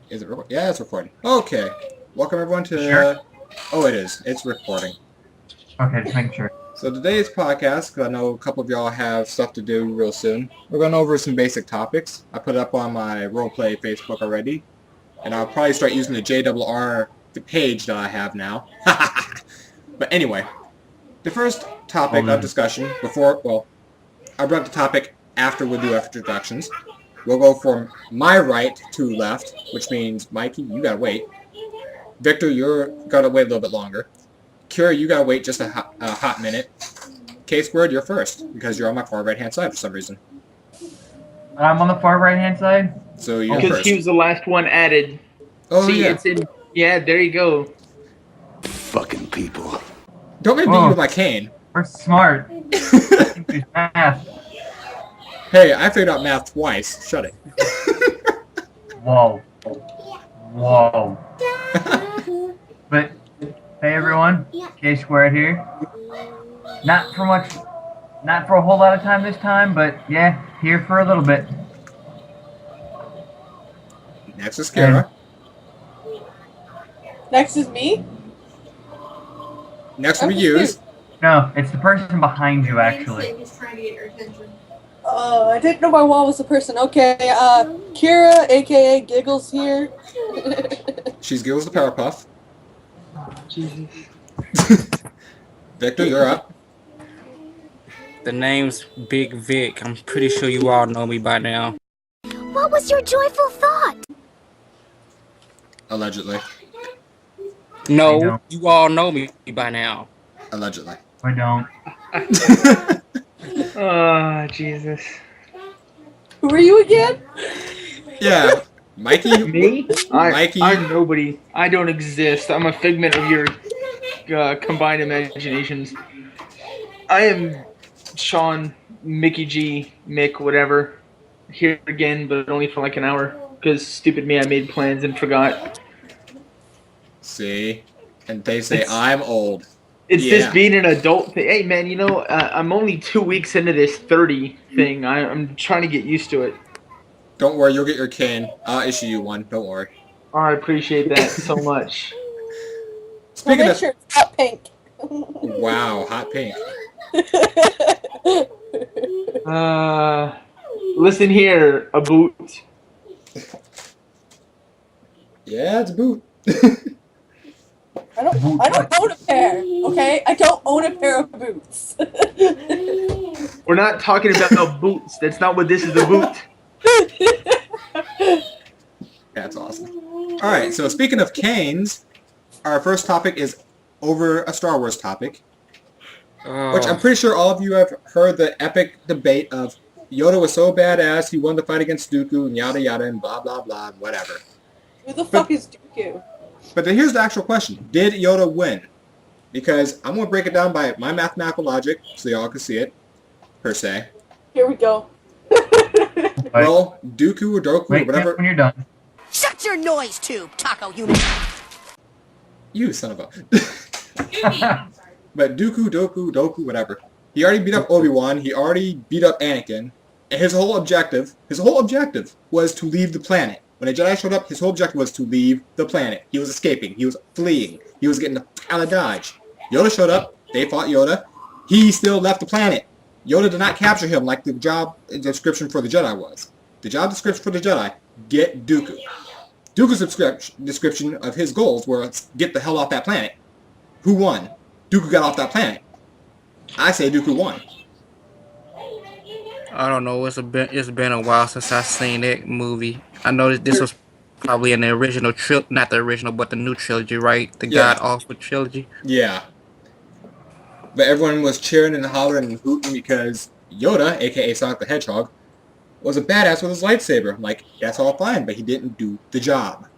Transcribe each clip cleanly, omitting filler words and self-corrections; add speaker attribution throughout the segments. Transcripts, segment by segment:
Speaker 1: Is it recording? Yeah, it's recording. Okay. Welcome everyone to...
Speaker 2: Sure.
Speaker 1: Oh, it is. It's recording.
Speaker 2: Okay, just making sure.
Speaker 1: So today's podcast, because I know a couple of y'all have stuff to do real soon, we're going over some basic topics. I put it up on my roleplay Facebook already, and I'll probably start using the JRR page that I have now. But anyway, the first topic of discussion before, well, I brought the topic after we do introductions. We'll go from my right to left, which means Mikey, you gotta wait. Victor, you're gotta wait a little bit longer. Kira, you gotta wait just a hot minute. K-Squared, you're first, because you're on my far right-hand side for some reason.
Speaker 2: I'm on the far right-hand side?
Speaker 1: So you're
Speaker 3: Because
Speaker 1: first.
Speaker 3: he was the last one added.
Speaker 1: Oh,
Speaker 3: See,
Speaker 1: yeah.
Speaker 3: it's in... Yeah, there you go.
Speaker 4: Fucking people.
Speaker 1: Don't make me beat you with my cane.
Speaker 2: We're smart. Math.
Speaker 1: Hey, I figured out math twice. Shut it.
Speaker 2: Whoa. Whoa. But, hey everyone, K-Squared here. Not for a whole lot of time this time, but yeah, here for a little bit.
Speaker 1: Next is Kara.
Speaker 5: Next is me?
Speaker 1: Next will be Hughes.
Speaker 2: No, it's the person behind you, actually.
Speaker 6: He's trying to get your attention.
Speaker 5: Oh, I didn't know my wall was the person. Okay, Kira, aka Giggles here.
Speaker 1: She's Giggles the Powerpuff.
Speaker 3: Jesus.
Speaker 1: Victor, you're up.
Speaker 7: The name's Big Vic. I'm pretty sure you all know me by now.
Speaker 8: What was your joyful thought?
Speaker 1: Allegedly.
Speaker 7: No, you all know me by now.
Speaker 1: Allegedly.
Speaker 2: I don't.
Speaker 3: Oh, Jesus.
Speaker 5: Who are you again?
Speaker 1: Yeah. Mikey?
Speaker 3: Me?
Speaker 1: Mikey?
Speaker 3: I'm nobody. I don't exist. I'm a figment of your combined imaginations. I am Sean, Mickey G, Mick, whatever. Here again, but only for like an hour. Because stupid me, I made plans and forgot.
Speaker 1: See? And they say I'm old.
Speaker 3: It's
Speaker 1: Yeah.
Speaker 3: this being an adult thing. Hey, man, you know, I'm only 2 weeks into this 30 thing. I'm trying to get used to it.
Speaker 1: Don't worry, you'll get your cane. I'll issue you one. Don't worry.
Speaker 3: Oh, I appreciate that so much.
Speaker 5: Well,
Speaker 1: Speaking
Speaker 5: make
Speaker 1: of...
Speaker 5: sure it's hot pink.
Speaker 1: Wow, hot pink.
Speaker 3: Listen here, a boot.
Speaker 1: Yeah, it's a boot.
Speaker 5: I don't own a pair, okay? I don't own a pair of boots.
Speaker 3: We're not talking about boots. That's not what this is, a boot.
Speaker 1: That's awesome. Alright, so speaking of canes, our first topic is over a Star Wars topic. Which I'm pretty sure all of you have heard the epic debate of Yoda was so badass he won the fight against Dooku and yada yada and blah blah blah and whatever.
Speaker 5: Who the fuck is Dooku?
Speaker 1: But then here's the actual question. Did Yoda win? Because I'm going to break it down by my mathematical logic so y'all can see it, per se.
Speaker 5: Here we go.
Speaker 1: Well, Dooku or Doku or whatever...
Speaker 2: when you're done.
Speaker 8: Shut your noise tube, Taco You.
Speaker 1: You son of a... But Dooku, Doku, whatever. He already beat up Obi-Wan. He already beat up Anakin. And his whole objective was to leave the planet. When a Jedi showed up, his whole objective was to leave the planet. He was escaping. He was fleeing. He was getting out of Dodge. Yoda showed up. They fought Yoda. He still left the planet. Yoda did not capture him like the job description for the Jedi was. The job description for the Jedi, get Dooku. Dooku's description of his goals were get the hell off that planet. Who won? Dooku got off that planet. I say Dooku won.
Speaker 7: I don't know. It's been a while since I've seen that movie. I know this was probably in the original not the original, but the new trilogy, right? The God Awful trilogy.
Speaker 1: Yeah. But everyone was cheering and hollering and hooting because Yoda, aka Sonic the Hedgehog, was a badass with his lightsaber. Like, that's all fine, but he didn't do the job.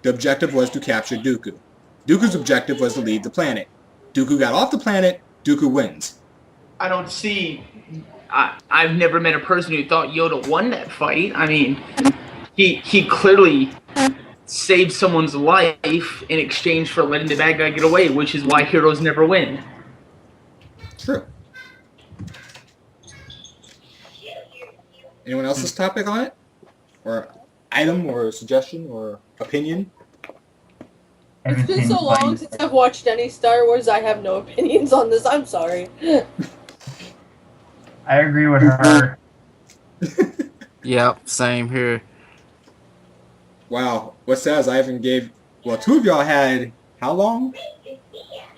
Speaker 1: The objective was to capture Dooku. Dooku's objective was to leave the planet. Dooku got off the planet, Dooku wins.
Speaker 3: I don't see... I've never met a person who thought Yoda won that fight. I mean, he clearly saved someone's life in exchange for letting the bad guy get away, which is why heroes never win.
Speaker 1: True. Anyone else's topic on it? Or item or suggestion or opinion?
Speaker 5: It's been so long since I've watched any Star Wars, I have no opinions on this. I'm sorry.
Speaker 2: I agree with her.
Speaker 7: Yep, same here.
Speaker 1: Wow. What says I even gave... Well, two of y'all had... How long?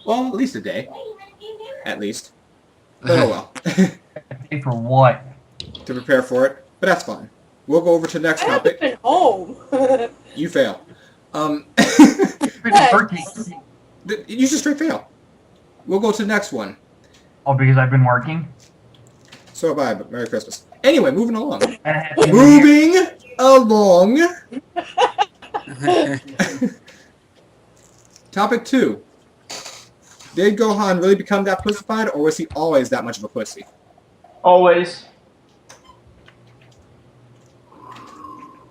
Speaker 1: Well, at least a day. At least. But oh well.
Speaker 2: Pay for what?
Speaker 1: To prepare for it. But that's fine. We'll go over to the next
Speaker 5: I haven't
Speaker 1: topic.
Speaker 5: been home.
Speaker 1: You fail.
Speaker 2: Working.
Speaker 1: You just straight fail. We'll go to the next one.
Speaker 2: Oh, because I've been working?
Speaker 1: So have I, but Merry Christmas. Anyway, moving along.
Speaker 2: And I have to be here.
Speaker 1: Moving along. Topic 2. Did Gohan really become that pussified, or was he always that much of a pussy?
Speaker 3: Always.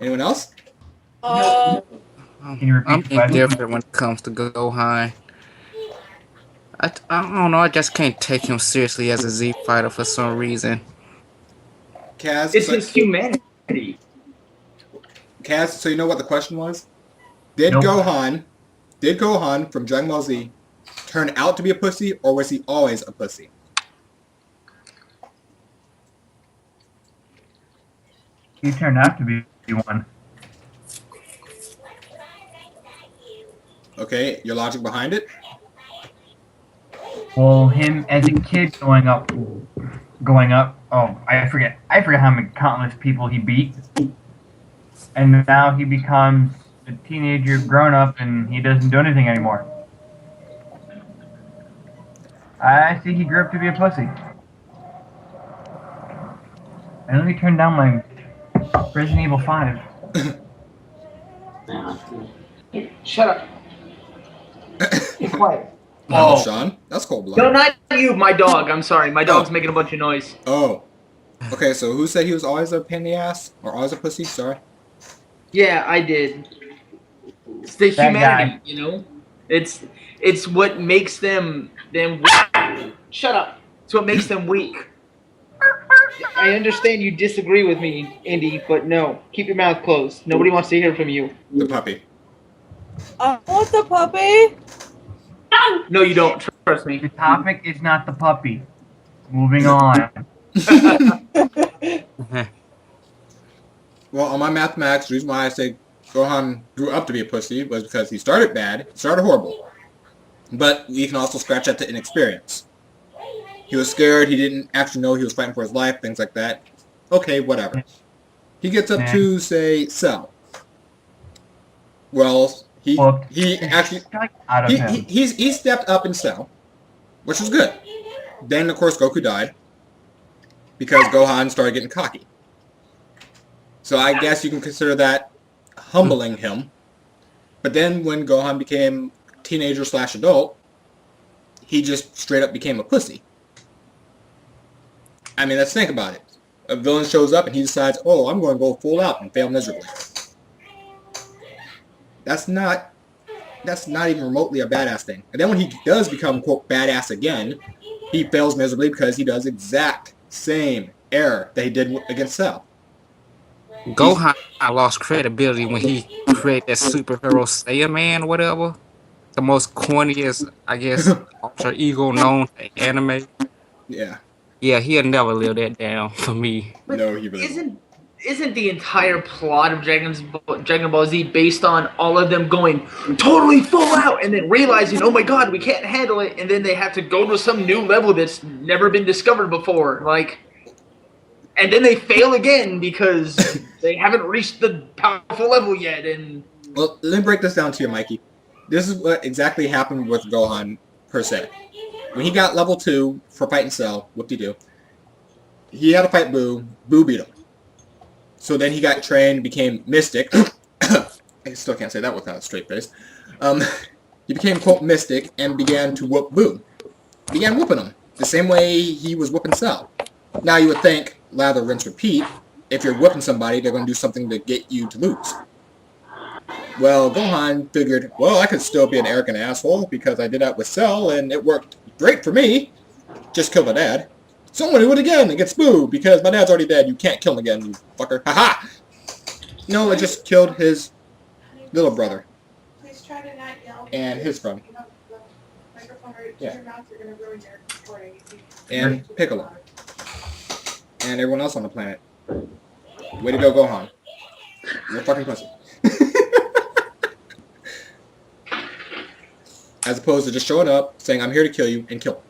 Speaker 1: Anyone else?
Speaker 2: Can you repeat
Speaker 7: I'm
Speaker 2: the question?
Speaker 7: indifferent when it comes to Gohan. I don't know, I just can't take him seriously as a Z fighter for some reason.
Speaker 1: Kaz,
Speaker 3: It's his humanity.
Speaker 1: Kaz, so you know what the question was? Did
Speaker 2: Nope.
Speaker 1: Gohan from Dragon Ball Z turn out to be a pussy, or was he always a pussy?
Speaker 2: He turned out to be one.
Speaker 1: Okay, your logic behind it?
Speaker 2: Well, him as a kid growing up. Oh, I forget how many countless people he beat, and now he becomes a teenager, grown up, and he doesn't do anything anymore. I think he grew up to be a pussy. And let me turn down my Resident Evil 5.
Speaker 3: Shut up. Be quiet.
Speaker 1: Wow,
Speaker 3: Oh.
Speaker 1: Sean, that's cold blood.
Speaker 3: No, not you, my dog. I'm sorry. My dog's making a bunch of noise.
Speaker 1: Oh. Okay, so who said he was always a pain in the ass? Or always a pussy? Sorry.
Speaker 3: Yeah, I did. It's the
Speaker 2: That
Speaker 3: humanity,
Speaker 2: guy.
Speaker 3: you know? It's what makes them weak. Shut up. It's what makes them weak. I understand you disagree with me, Indy, but no. Keep your mouth closed. Nobody wants to hear from you.
Speaker 1: The puppy.
Speaker 5: I want the puppy.
Speaker 3: No, you don't. Trust me.
Speaker 2: The topic is not the puppy. Moving on.
Speaker 1: Well, on my mathematics, the reason why I say Gohan grew up to be a pussy was because he started bad, started horrible. But we can also scratch that to inexperience. He was scared, he didn't actually know he was fighting for his life, things like that. Okay, whatever. He gets up to, say, Cell. Well, he actually...
Speaker 2: Out of him.
Speaker 1: He stepped up in Cell, which was good. Then, of course, Goku died because Gohan started getting cocky. So I guess you can consider that humbling him. But then when Gohan became teenager/adult, he just straight up became a pussy. I mean, let's think about it. A villain shows up and he decides, oh, I'm going to go full out and fail miserably. That's not even remotely a badass thing. And then when he does become, quote, badass again, he fails miserably because he does exact same error that he did against Cell.
Speaker 7: Gohan lost credibility when he created that superhero Saiyan Man or whatever. The most corniest, I guess, alter ego known to anime.
Speaker 1: Yeah.
Speaker 7: Yeah, he'll never live that down for me.
Speaker 3: But
Speaker 1: No, he really won't.
Speaker 3: Isn't the entire plot of Dragon Ball Z based on all of them going totally full out and then realizing, oh my god, we can't handle it, and then they have to go to some new level that's never been discovered before, like, and then they fail again because they haven't reached the powerful level yet, and...
Speaker 1: Well, let me break this down to you, Mikey. This is what exactly happened with Gohan, per se. When he got level 2 for fighting Cell, whoop-de-doo, he had to fight Boo. Boo beat him. So then he got trained, became Mystic. I still can't say that without a straight face. He became, quote, Mystic, and began to whoop Boo. Began whooping him, the same way he was whooping Cell. Now you would think, lather, rinse, repeat, if you're whooping somebody, they're going to do something to get you to lose. Well, Gohan figured, well, I could still be an arrogant asshole because I did that with Cell, and it worked great for me. Just kill my dad. So I'm going to do it again against Boo, because my dad's already dead. You can't kill him again, you fucker. Ha-ha! No, it just killed his little brother. And his friend. Yeah. And Piccolo. And everyone else on the planet. Way to go, Gohan. You're a fucking pussy. As opposed to just showing up, saying, I'm here to kill you, and kill him.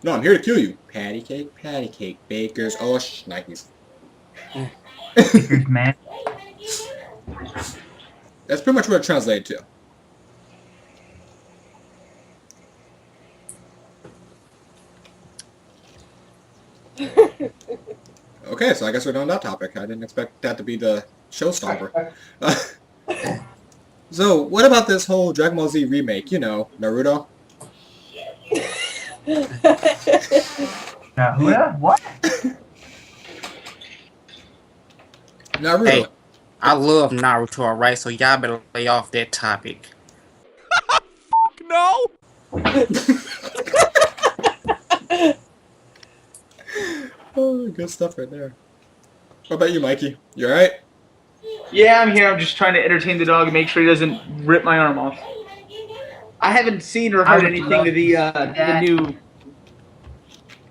Speaker 1: No, I'm here to kill you. Patty cake, bakers, oh, shnikes.
Speaker 2: Bakers, man.
Speaker 1: That's pretty much what it translated to. Okay, so I guess we're done that topic. I didn't expect that to be the showstopper. So, what about this whole Dragon Ball Z remake? You know, Naruto?
Speaker 2: What?
Speaker 1: Naruto.
Speaker 7: Hey, I love Naruto, alright? So y'all better lay off that topic.
Speaker 6: No!
Speaker 1: Oh, good stuff right there. What about you, Mikey? You alright?
Speaker 3: Yeah, I'm here. I'm just trying to entertain the dog and make sure he doesn't rip my arm off. I haven't seen or heard anything of the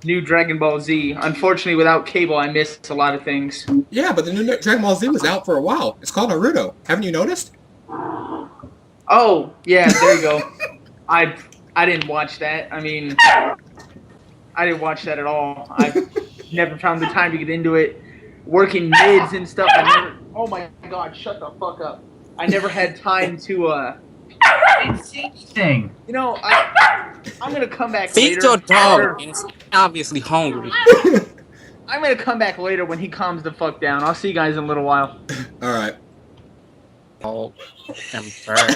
Speaker 3: new Dragon Ball Z. Unfortunately, without cable, I missed a lot of things.
Speaker 1: Yeah, but the new Dragon Ball Z was out for a while. It's called Naruto. Haven't you noticed?
Speaker 3: Oh, yeah, there you go. I didn't watch that. I mean, I didn't watch that at all. I never found the time to get into it. Working mids and stuff. Oh my god, shut the fuck up. I never had time to,
Speaker 2: Sing.
Speaker 3: You know, I'm gonna come back later.
Speaker 7: Feed your dog. It's obviously hungry.
Speaker 3: I'm gonna come back later when he calms the fuck down. I'll see you guys in a little while.
Speaker 1: Alright.
Speaker 7: Oh, I'm sorry.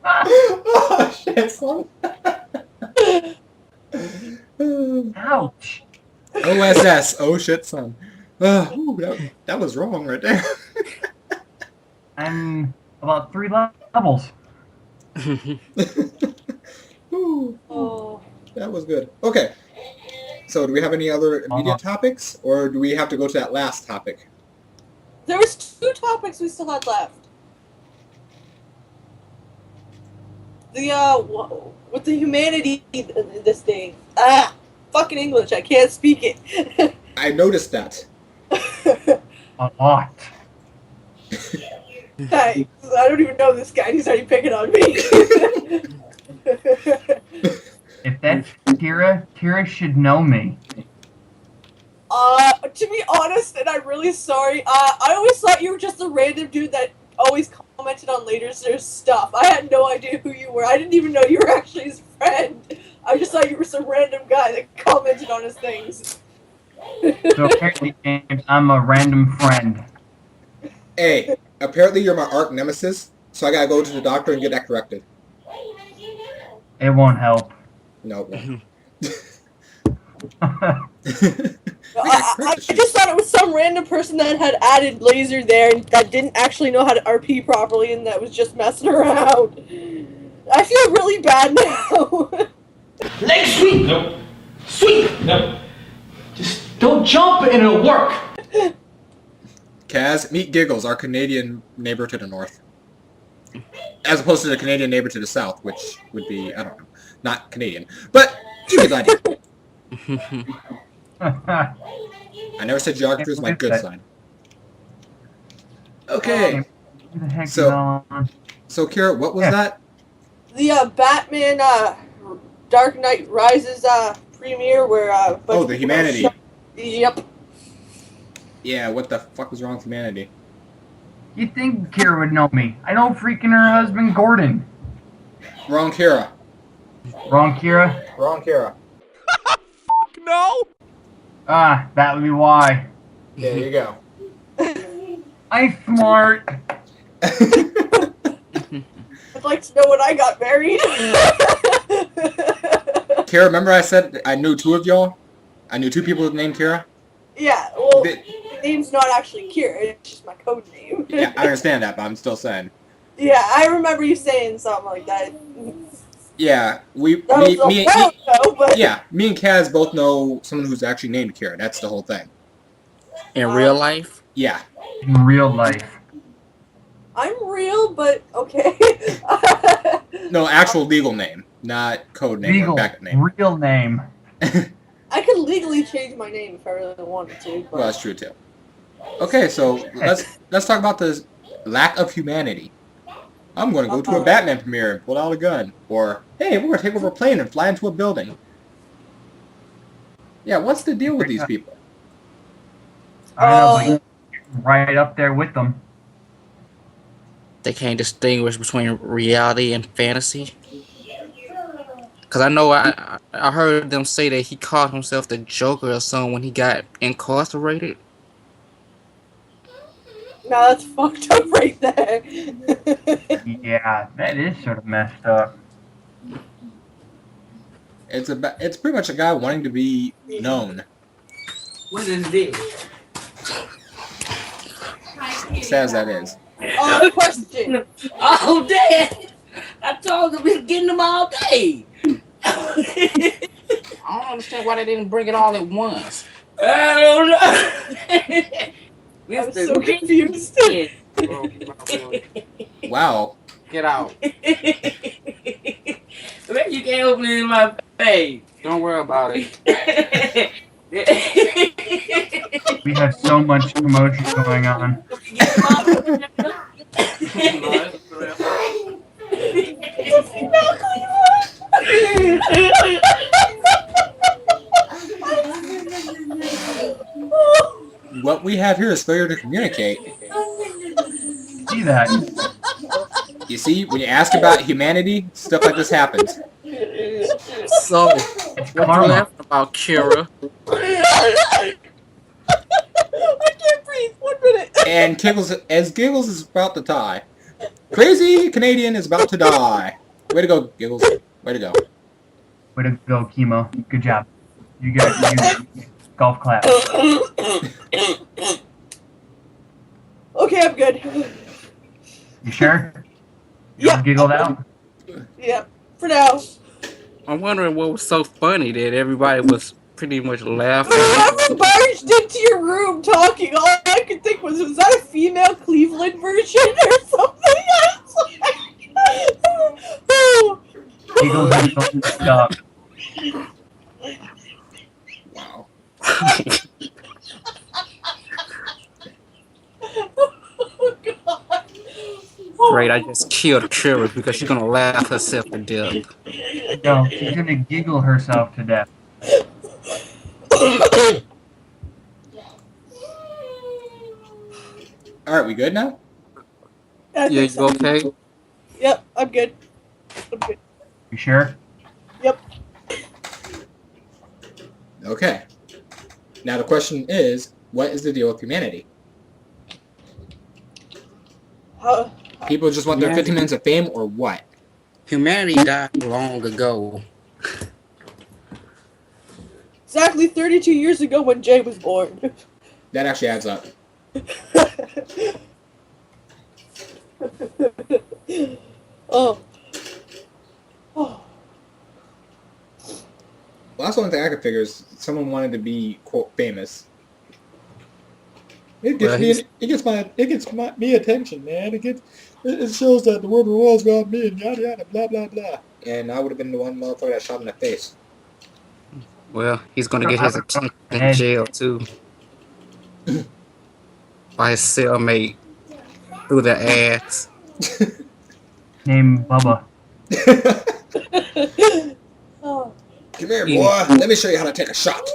Speaker 1: Oh, shit, son.
Speaker 2: Ouch.
Speaker 1: OSS. Oh, shit, son. Ooh, that was wrong right there.
Speaker 2: I'm about 3 levels.
Speaker 1: Ooh,
Speaker 5: Oh.
Speaker 1: that was good. Okay. So, do we have any other immediate topics? Or do we have to go to that last topic?
Speaker 5: There was 2 topics we still had left. The, with the humanity this thing. Fucking English, I can't speak it.
Speaker 1: I noticed that.
Speaker 2: A lot.
Speaker 5: Hey, I don't even know this guy, he's already picking on me.
Speaker 2: If that's Kira should know me.
Speaker 5: To be honest, and I'm really sorry, I always thought you were just a random dude that always commented on Later's stuff. I had no idea who you were. I didn't even know you were actually his friend. I just thought you were some random guy that commented on his things.
Speaker 2: So apparently, James, I'm a random friend.
Speaker 1: Hey, apparently you're my arch nemesis, so I gotta go to the doctor and get that corrected.
Speaker 2: It won't help.
Speaker 1: No, it won't.
Speaker 5: I just thought it was some random person that had added laser there and that didn't actually know how to RP properly and that was just messing around. I feel really bad now.
Speaker 9: Next week! Nope. Sweet! Nope. Just don't jump and it'll work!
Speaker 1: Kaz, meet Giggles, our Canadian neighbor to the north. As opposed to the Canadian neighbor to the south, which would be, I don't know, not Canadian. But, you get the idea. I never said geography was my good side. Okay.
Speaker 2: Who the heck's
Speaker 1: So-
Speaker 2: on?
Speaker 1: So, Kira, what was that?
Speaker 5: The Batman Dark Knight Rises premiere where
Speaker 1: Oh, the humanity.
Speaker 5: Yep.
Speaker 1: Yeah, what the fuck was wrong with humanity?
Speaker 2: You'd think Kira would know me. I know freaking her husband, Gordon.
Speaker 1: Wrong Kira.
Speaker 2: Wrong, Kira?
Speaker 1: Wrong Kira.
Speaker 6: No!
Speaker 2: That would be why.
Speaker 1: There you go.
Speaker 2: I'm smart.
Speaker 5: I'd like to know when I got married.
Speaker 1: Kira, remember I said I knew 2 of y'all? I knew 2 people named Kira?
Speaker 5: Yeah, well,
Speaker 1: Did-
Speaker 5: my name's not actually Kira, it's just my code name.
Speaker 1: Yeah, I understand that, but I'm still saying.
Speaker 5: Yeah, I remember you saying something like that.
Speaker 1: Yeah,
Speaker 5: That was a while ago, but
Speaker 1: yeah, me and Kaz both know someone who's actually named Kira. That's the whole thing.
Speaker 7: In real life?
Speaker 1: Yeah.
Speaker 2: in real life?
Speaker 5: I'm real, but okay.
Speaker 1: No, actual legal name, not code name or
Speaker 2: Legal,
Speaker 1: backup name.
Speaker 2: real name.
Speaker 5: I could legally change my name if I really wanted to. But...
Speaker 1: Well, that's true too. Okay, so let's talk about the lack of humanity. I'm going to go to a Batman premiere and pull out a gun. Or, hey, we're going to take over a plane and fly into a building. Yeah, what's the deal with these people?
Speaker 2: I don't know, but you're right up there with them.
Speaker 7: They can't distinguish between reality and fantasy. Cause I know I heard them say that he called himself the Joker or something when he got incarcerated.
Speaker 5: No, that's fucked up right there.
Speaker 2: Yeah, that is sort of messed up.
Speaker 1: It's pretty much a guy wanting to be known.
Speaker 9: What is this?
Speaker 1: Sad as that is.
Speaker 5: Question.
Speaker 9: Oh, Dad! I told him he's getting them all day.
Speaker 7: I don't understand why they didn't bring it all at once.
Speaker 9: I don't know.
Speaker 5: I was so confused.
Speaker 1: Wow.
Speaker 7: Get out.
Speaker 9: Man, you can't open it in my face.
Speaker 7: Don't worry about it.
Speaker 2: We have so much commotion going on.
Speaker 1: What we have here is failure to communicate.
Speaker 2: See that?
Speaker 1: You see, when you ask about humanity, stuff like this happens.
Speaker 7: So, what you
Speaker 2: karma.
Speaker 7: laughing about, Kira?
Speaker 5: I can't breathe. 1 minute.
Speaker 1: And Giggles is about to die. Crazy Canadian is about to die. Way to go, Giggles. Way to go.
Speaker 2: Way to go, Chemo. Good job. You got golf clap.
Speaker 5: Okay, I'm good.
Speaker 2: You sure? You
Speaker 5: Yep.
Speaker 2: giggled out?
Speaker 5: Yep. For now.
Speaker 7: I'm wondering what was so funny that everybody was pretty much laughing.
Speaker 5: Whoever barged into your room talking, all I could think was that a female Cleveland version or something? I was like, oh.
Speaker 2: Giggles are so stuck.
Speaker 1: Wow.
Speaker 5: Oh, God.
Speaker 7: Great, I just killed Kira because she's gonna laugh herself to death.
Speaker 2: No, she's gonna giggle herself to death.
Speaker 1: Alright, we good now?
Speaker 5: I
Speaker 7: Yeah,
Speaker 5: think
Speaker 7: you
Speaker 5: so.
Speaker 7: okay?
Speaker 5: Yep, I'm good. I'm good.
Speaker 2: You sure?
Speaker 5: Yep.
Speaker 1: Okay. Now the question is, what is the deal with humanity? People just want their 50 minutes of fame or what?
Speaker 7: Humanity died long ago.
Speaker 5: Exactly 32 years ago when Jay was born.
Speaker 1: That actually adds up.
Speaker 5: Oh. Oh.
Speaker 1: Well, that's the only thing I could figure is someone wanted to be, quote, famous. It gets me attention, man. It shows that the world revolves around me and yada yada blah blah blah. And I would have been the one motherfucker that shot him in the face.
Speaker 7: Well, he's gonna get his attention in jail too. By his cellmate through the ass.
Speaker 2: Name Bubba.
Speaker 5: Oh.
Speaker 1: Come here, boy. Let me show you how to take a shot.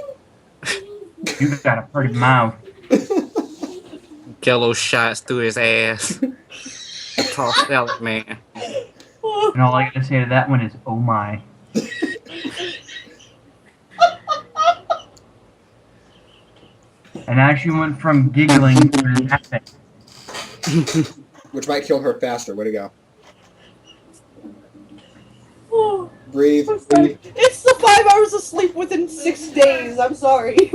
Speaker 2: You got a pretty mouth.
Speaker 7: Jello shots through his ass. Toss salad, man.
Speaker 2: And all I gotta say to that one is, oh my. And now she went from giggling to laughing.
Speaker 1: Which might kill her faster. Way to go.
Speaker 5: Oh.
Speaker 1: Breathe.
Speaker 5: I'm sorry. It's the 5 hours of sleep within 6 days. I'm sorry.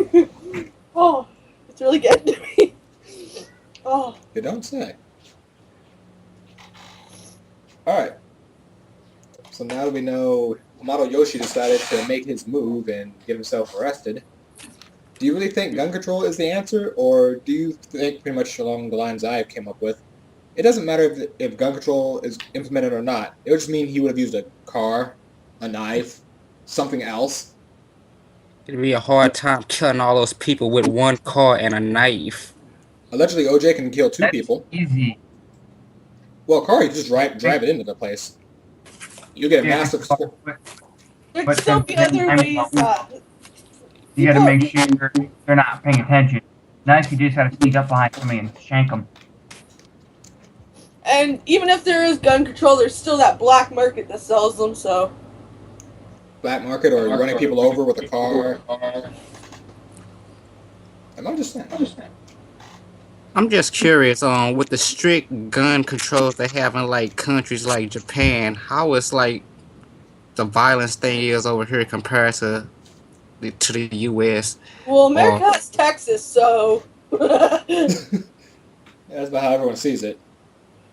Speaker 5: Oh, it's really getting to me. Oh.
Speaker 1: You don't say. Alright. So now that we know Hamato Yoshi decided to make his move and get himself arrested, Do you really think gun control is the answer, or do you think pretty much along the lines I came up with? It doesn't matter if gun control is implemented or not. It would just mean he would have used a car, a knife, something else.
Speaker 7: It'd be a hard time killing all those people with one car and a knife.
Speaker 1: Allegedly, OJ can kill 2
Speaker 2: That's
Speaker 1: people.
Speaker 2: easy.
Speaker 1: Well, a car, you just drive it into the place. You get a massive...
Speaker 5: There'd
Speaker 2: But
Speaker 5: still be other ways.
Speaker 2: You gotta make sure they're not paying attention. Nice, you just gotta sneak up behind somebody and shank them.
Speaker 5: And even if there is gun control, there's still that black market that sells them, so...
Speaker 1: Black market or running people over with a car. I'm just saying.
Speaker 7: I'm just curious, with the strict gun controls they have in like countries like Japan, how is like the violence thing is over here compared to the U.S.
Speaker 5: Well, America has Texas, so...
Speaker 1: That's about how everyone sees it.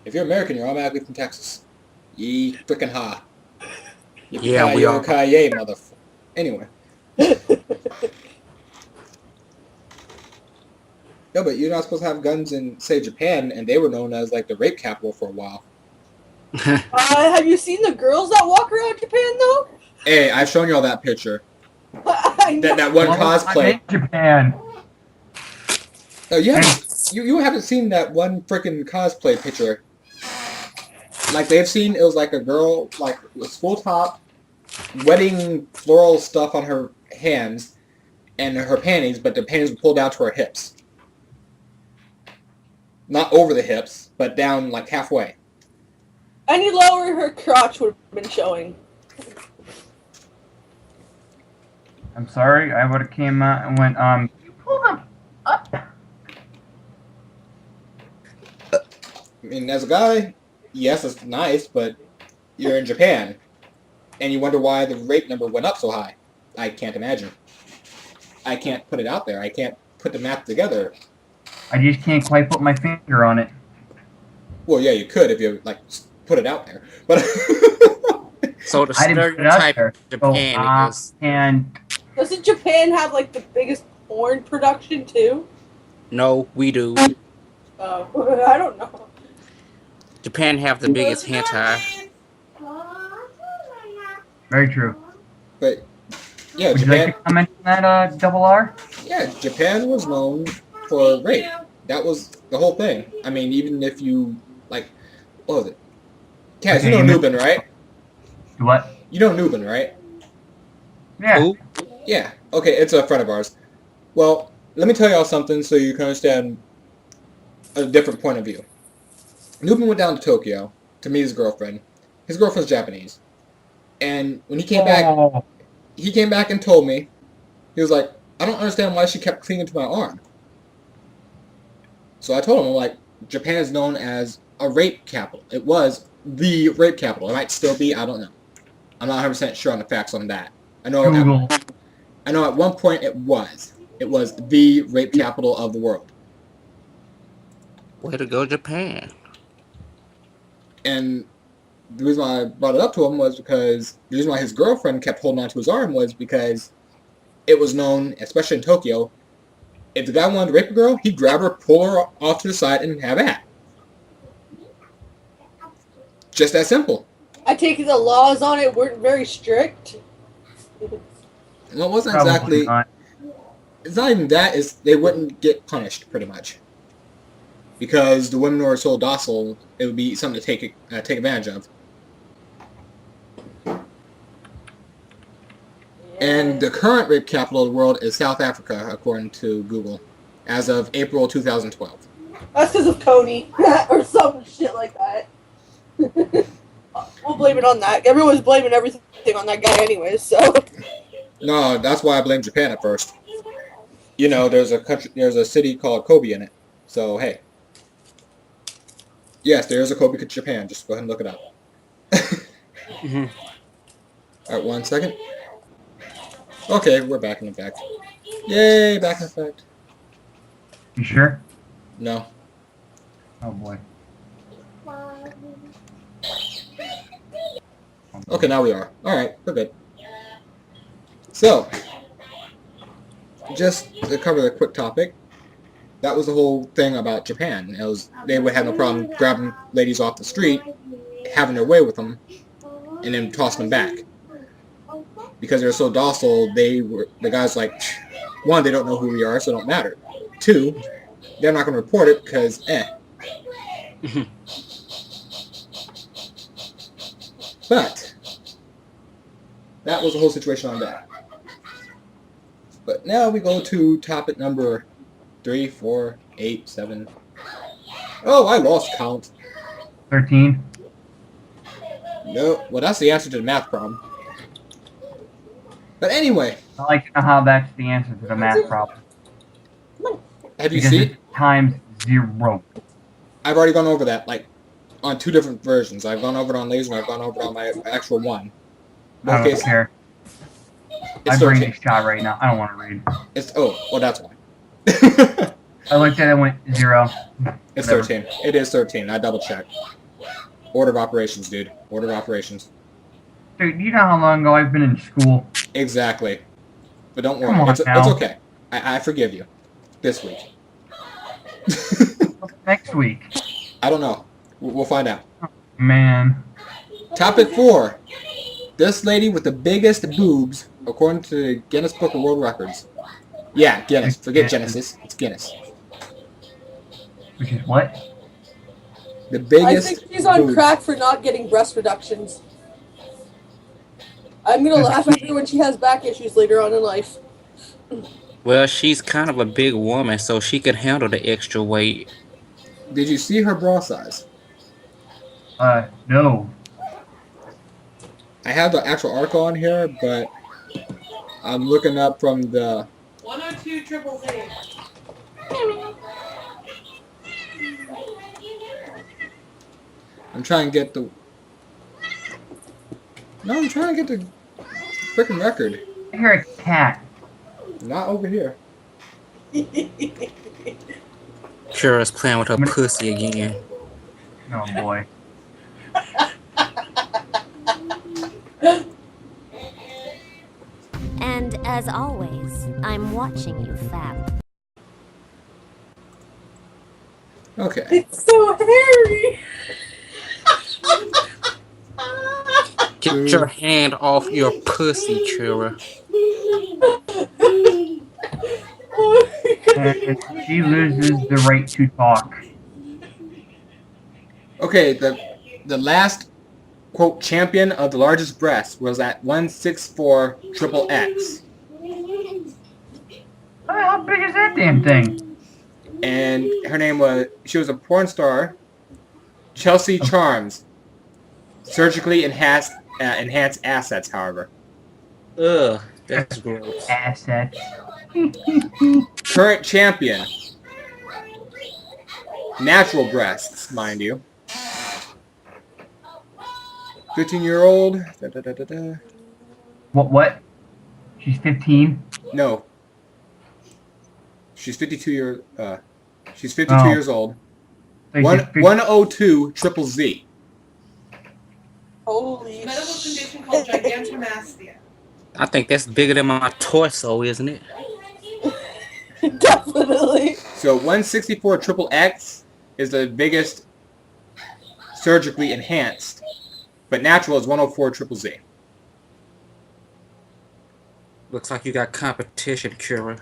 Speaker 1: If you're American, you're automatically from Texas. Yee frickin' ha.
Speaker 7: Yeah, we are.
Speaker 1: Yippee-ki-yay, motherfucker. Anyway. No, but you're not supposed to have guns in, say, Japan, and they were known as, like, the rape capital for a while.
Speaker 5: Have you seen the girls that walk around Japan, though?
Speaker 1: Hey, I've shown you all that picture. That one cosplay.
Speaker 2: I'm in Japan.
Speaker 1: Oh, you haven't seen that one freaking cosplay picture. Like, they've seen, it was like a girl, like, with school top, wedding floral stuff on her hands, and her panties, but the panties were pulled down to her hips. Not over the hips, but down, like, halfway.
Speaker 5: Any lower, her crotch would have been showing.
Speaker 2: I'm sorry, I would have came out and went, you pulled them up.
Speaker 1: I mean, as a guy, yes, it's nice, but you're in Japan, and you wonder why the rape number went up so high. I can't imagine. I can't put it out there. I can't put the math together.
Speaker 2: I just can't quite put my finger on it.
Speaker 1: Well, yeah, you could if you, like, put it out there. But
Speaker 7: So the
Speaker 2: I didn't put it out
Speaker 7: stereotype
Speaker 2: there.
Speaker 7: of Japan is...
Speaker 2: And
Speaker 5: Doesn't Japan have, like, the biggest porn production, too?
Speaker 7: No, we do.
Speaker 5: Oh, I don't know.
Speaker 7: Japan have the biggest hentai.
Speaker 2: very true.
Speaker 1: But yeah,
Speaker 2: Would you
Speaker 1: Japan.
Speaker 2: like to comment on that, Double R?
Speaker 1: Yeah, Japan was known for rape. That was the whole thing. I mean, even if you like, what was it? Kaz,
Speaker 2: Okay,
Speaker 1: you know
Speaker 2: you
Speaker 1: Nubin, right?
Speaker 2: What?
Speaker 1: You know Nubin, right?
Speaker 2: Yeah.
Speaker 7: Who?
Speaker 1: Yeah. Okay, it's a friend of ours. Well, let me tell y'all something so you can understand a different point of view. Nubin went down to Tokyo to meet his girlfriend. His girlfriend's Japanese. And when he came back and told me, he was like, I don't understand why she kept clinging to my arm. So I told him, like, Japan is known as a rape capital. It was the rape capital. It might still be, I don't know. I'm not 100% sure on the facts on that. I know at one point it was. It was the rape capital of the world.
Speaker 7: Way to go, Japan.
Speaker 1: And the reason why I brought it up to him was because the reason why his girlfriend kept holding on to his arm was because it was known, especially in Tokyo, if the guy wanted to rape a girl, he'd grab her, pull her off to the side, and have at. Just that simple.
Speaker 5: I take it the laws on it weren't very strict.
Speaker 1: Well, it wasn't
Speaker 2: Probably
Speaker 1: exactly...
Speaker 2: not.
Speaker 1: It's not even that, it's they wouldn't get punished, pretty much. Because the women were so docile, it would be something to take advantage of. And the current rape capital of the world is South Africa, according to Google, as of April 2012.
Speaker 5: That's because of Coney, or some shit like that. We'll blame it on that. Everyone's blaming everything on that guy anyways, so...
Speaker 1: No, that's why I blame Japan at first. You know, there's a city called Kobe in it. So, hey. Yes, there is a Kobe, Japan. Just go ahead and look it up. Alright, 1 second. Okay, we're back in effect. Yay, back in effect.
Speaker 2: You sure?
Speaker 1: No.
Speaker 2: Oh boy.
Speaker 1: Okay, now we are. Alright, we're good. So, just to cover the quick topic, that was the whole thing about Japan. It was they would have no problem grabbing ladies off the street, having their way with them, and then tossing them back. Because they're so docile, the guys like, one, they don't know who we are, so it don't matter. Two, they're not going to report it because, But that was the whole situation on that. But now we go to topic number 3, 4, 8, 7. Oh, I lost count.
Speaker 2: 13.
Speaker 1: No, well, that's the answer to the math problem. But anyway,
Speaker 2: I like to know how that's the answer to the math problem.
Speaker 1: have you
Speaker 2: Because
Speaker 1: seen
Speaker 2: it's
Speaker 1: it?
Speaker 2: times 0.
Speaker 1: I've already gone over that, like, on 2 different versions. I've gone over it on laser and I've gone over it on my actual one.
Speaker 2: I don't
Speaker 1: cases,
Speaker 2: care.
Speaker 1: it's
Speaker 2: My brain
Speaker 1: 13.
Speaker 2: is shot right now. I don't want to read.
Speaker 1: Well, that's why.
Speaker 2: I looked at it and went 0.
Speaker 1: It's
Speaker 2: Whatever.
Speaker 1: 13. It is 13. I double checked. Order of operations, dude. Order of operations.
Speaker 2: Dude, you know how long ago I've been in school?
Speaker 1: Exactly. But don't
Speaker 2: Come
Speaker 1: worry.
Speaker 2: on
Speaker 1: It's
Speaker 2: now.
Speaker 1: okay. I forgive you. This week.
Speaker 2: Next week.
Speaker 1: I don't know. We'll find out.
Speaker 2: Man.
Speaker 1: Topic 4. This lady with the biggest boobs, according to the Guinness Book of World Records. Yeah, Guinness. Forget Genesis. It's Guinness.
Speaker 2: Which is what?
Speaker 1: The biggest
Speaker 5: I think she's on
Speaker 1: boobs.
Speaker 5: crack for not getting breast reductions. I'm gonna laugh at her when she has back issues later on in life.
Speaker 7: Well, she's kind of a big woman, so she can handle the extra weight.
Speaker 1: Did you see her bra size?
Speaker 2: No.
Speaker 1: I have the actual article on here, but I'm looking up from the
Speaker 5: 102 triple Z.
Speaker 1: I'm trying to get the... No, I'm trying to get the freaking record.
Speaker 2: I hear a cat.
Speaker 1: Not over here.
Speaker 7: Kira's playing with her pussy again.
Speaker 2: Oh boy.
Speaker 8: And as always, I'm watching you, Fab.
Speaker 1: Okay.
Speaker 5: It's so hairy.
Speaker 7: Get your hand off your pussy, Kira.
Speaker 2: And she loses the right to talk.
Speaker 1: Okay, the last, quote, champion of the largest breast was at 164 triple X.
Speaker 2: How big is that damn thing?
Speaker 1: And her name was, she was a porn star, Chelsea Charms. Surgically enhanced assets, however.
Speaker 7: Ugh, that's gross.
Speaker 2: Assets.
Speaker 1: Current champion. Natural breasts, mind you. 15-year-old.
Speaker 2: What? She's 15?
Speaker 1: No. She's 52 years. She's 52
Speaker 2: Oh.
Speaker 1: years old.
Speaker 2: So she's
Speaker 1: 102 triple Z.
Speaker 5: Holy
Speaker 10: Medical condition called gigantomastia.
Speaker 7: I think that's bigger than my torso, isn't it?
Speaker 5: Definitely.
Speaker 1: So 164 triple X is the biggest surgically enhanced, but natural is 104 triple Z.
Speaker 7: Looks like you got competition, Kira.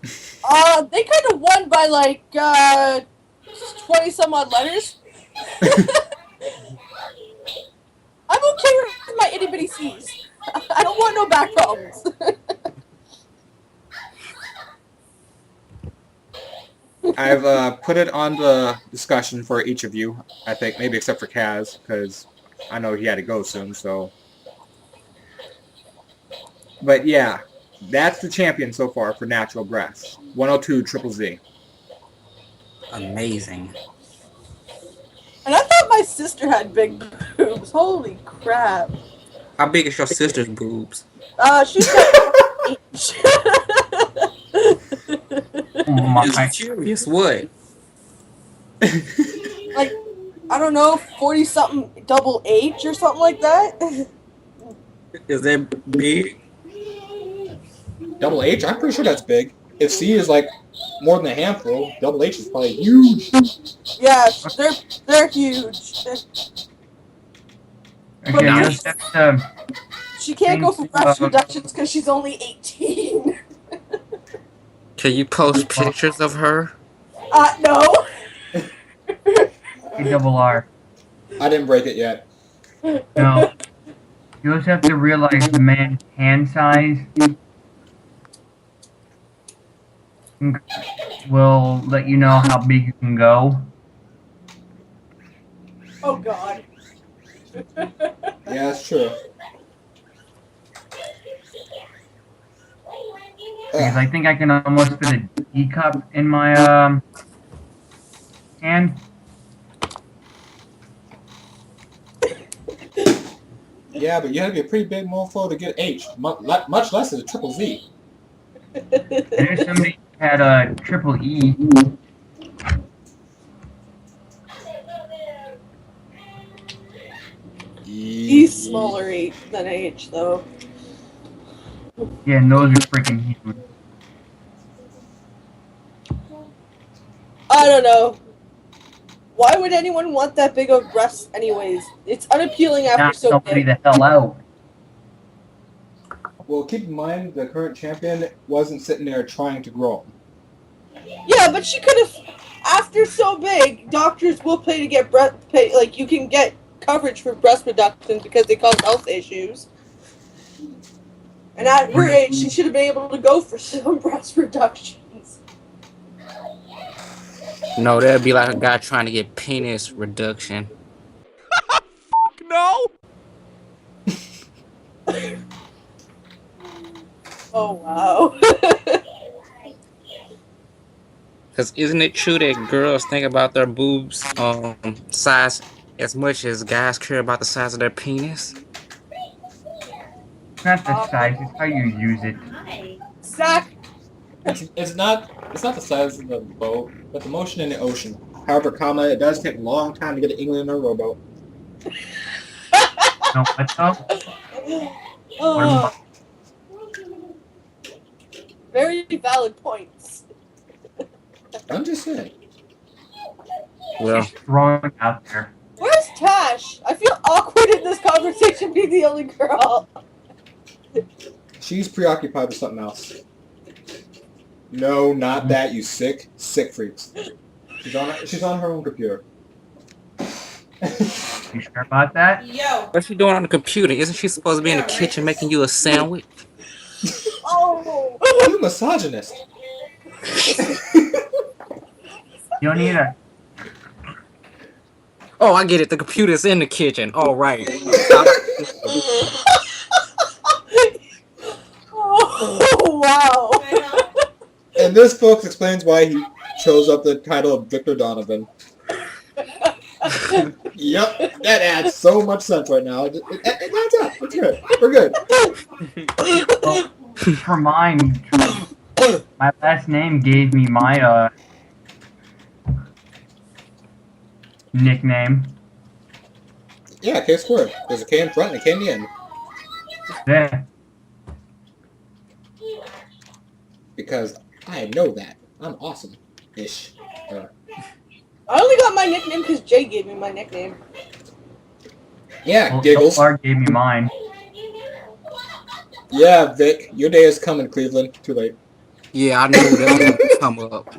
Speaker 5: They kind of won by like 20 some odd letters. I'm okay with my itty bitty C's. I don't want no back problems.
Speaker 1: I've put it on the discussion for each of you. I think maybe except for Kaz, because I know he had to go soon. So, but yeah, that's the champion so far for natural breasts. 102 triple Z.
Speaker 7: Amazing.
Speaker 5: And I thought my sister had big boobs. Holy crap.
Speaker 7: How big is your sister's boobs?
Speaker 5: She's got 8.
Speaker 2: Oh my.
Speaker 7: Just curious, what?
Speaker 5: Like, I don't know, 40-something double H or something like that.
Speaker 7: Is that big?
Speaker 1: Double H? I'm pretty sure that's big. If C is like more than a handful, double H is probably huge.
Speaker 5: Yeah, they're huge.
Speaker 2: Okay, you just have to
Speaker 5: She can't go for
Speaker 2: think,
Speaker 5: breast reductions because she's only 18.
Speaker 7: Can you post pictures of her?
Speaker 5: No.
Speaker 2: double R.
Speaker 1: I didn't break it yet.
Speaker 2: No. You just have to realize the man's hand size will let you know how big you can go.
Speaker 5: Oh God.
Speaker 1: Yeah, that's true.
Speaker 2: Because I think I can almost fit a teacup in my hand.
Speaker 1: Yeah, but you have to be a pretty big mofo to get H, much less as a triple Z.
Speaker 2: And if somebody had a triple E,
Speaker 5: He's smaller than H though.
Speaker 2: yeah, and those are freaking huge.
Speaker 5: I don't know. Why would anyone want that big of breasts anyways? It's unappealing after
Speaker 2: Knock
Speaker 5: so
Speaker 2: somebody
Speaker 5: big.
Speaker 2: the hell out.
Speaker 1: Well, keep in mind the current champion wasn't sitting there trying to grow.
Speaker 5: Yeah, but she could have. After so big, doctors will pay to get like you can get coverage for breast reductions because they cause health issues. And at her age, she should have been able to go for some breast reductions.
Speaker 7: No, that'd be like a guy trying to get penis reduction.
Speaker 6: No!
Speaker 5: Oh wow.
Speaker 7: Because isn't it true that girls think about their boobs size as much as guys care about the size of their penis?
Speaker 2: It's not the size, it's how you use it.
Speaker 5: Zach.
Speaker 1: It's not the size of the boat, but the motion in the ocean. However, it does take a long time to get to England in a rowboat.
Speaker 2: No, what though?
Speaker 5: Very valid points.
Speaker 1: I'm just saying.
Speaker 7: Well,
Speaker 2: throwing it out there.
Speaker 5: Where's Tash? I feel awkward in this conversation being the only girl.
Speaker 1: She's preoccupied with something else. No, not that, you sick freaks. She's on her own computer.
Speaker 2: You sure about that?
Speaker 10: Yo.
Speaker 7: what's she doing on the computer? Isn't she supposed to be in the kitchen making you a sandwich?
Speaker 5: Oh!
Speaker 1: You misogynist.
Speaker 2: You don't need a...
Speaker 7: Oh, I get it. The computer's in the kitchen. All right.
Speaker 5: Oh, wow.
Speaker 1: And this, folks, explains why he chose up the title of Victor Donovan. Yep, that adds so much sense right now. It adds up. It's good. We're good.
Speaker 2: Well, for mine, my last name gave me my nickname.
Speaker 1: Yeah, K squared. There's a K in front and a K in the end.
Speaker 2: Yeah.
Speaker 1: Because I know that. I'm awesome-ish.
Speaker 5: I only got my nickname because Jay gave me my nickname.
Speaker 1: Yeah,
Speaker 2: Well,
Speaker 1: giggles.
Speaker 2: Clark gave me mine.
Speaker 1: Yeah, Vic, your day has come in Cleveland. Too late.
Speaker 7: Yeah, I knew that was going to come up.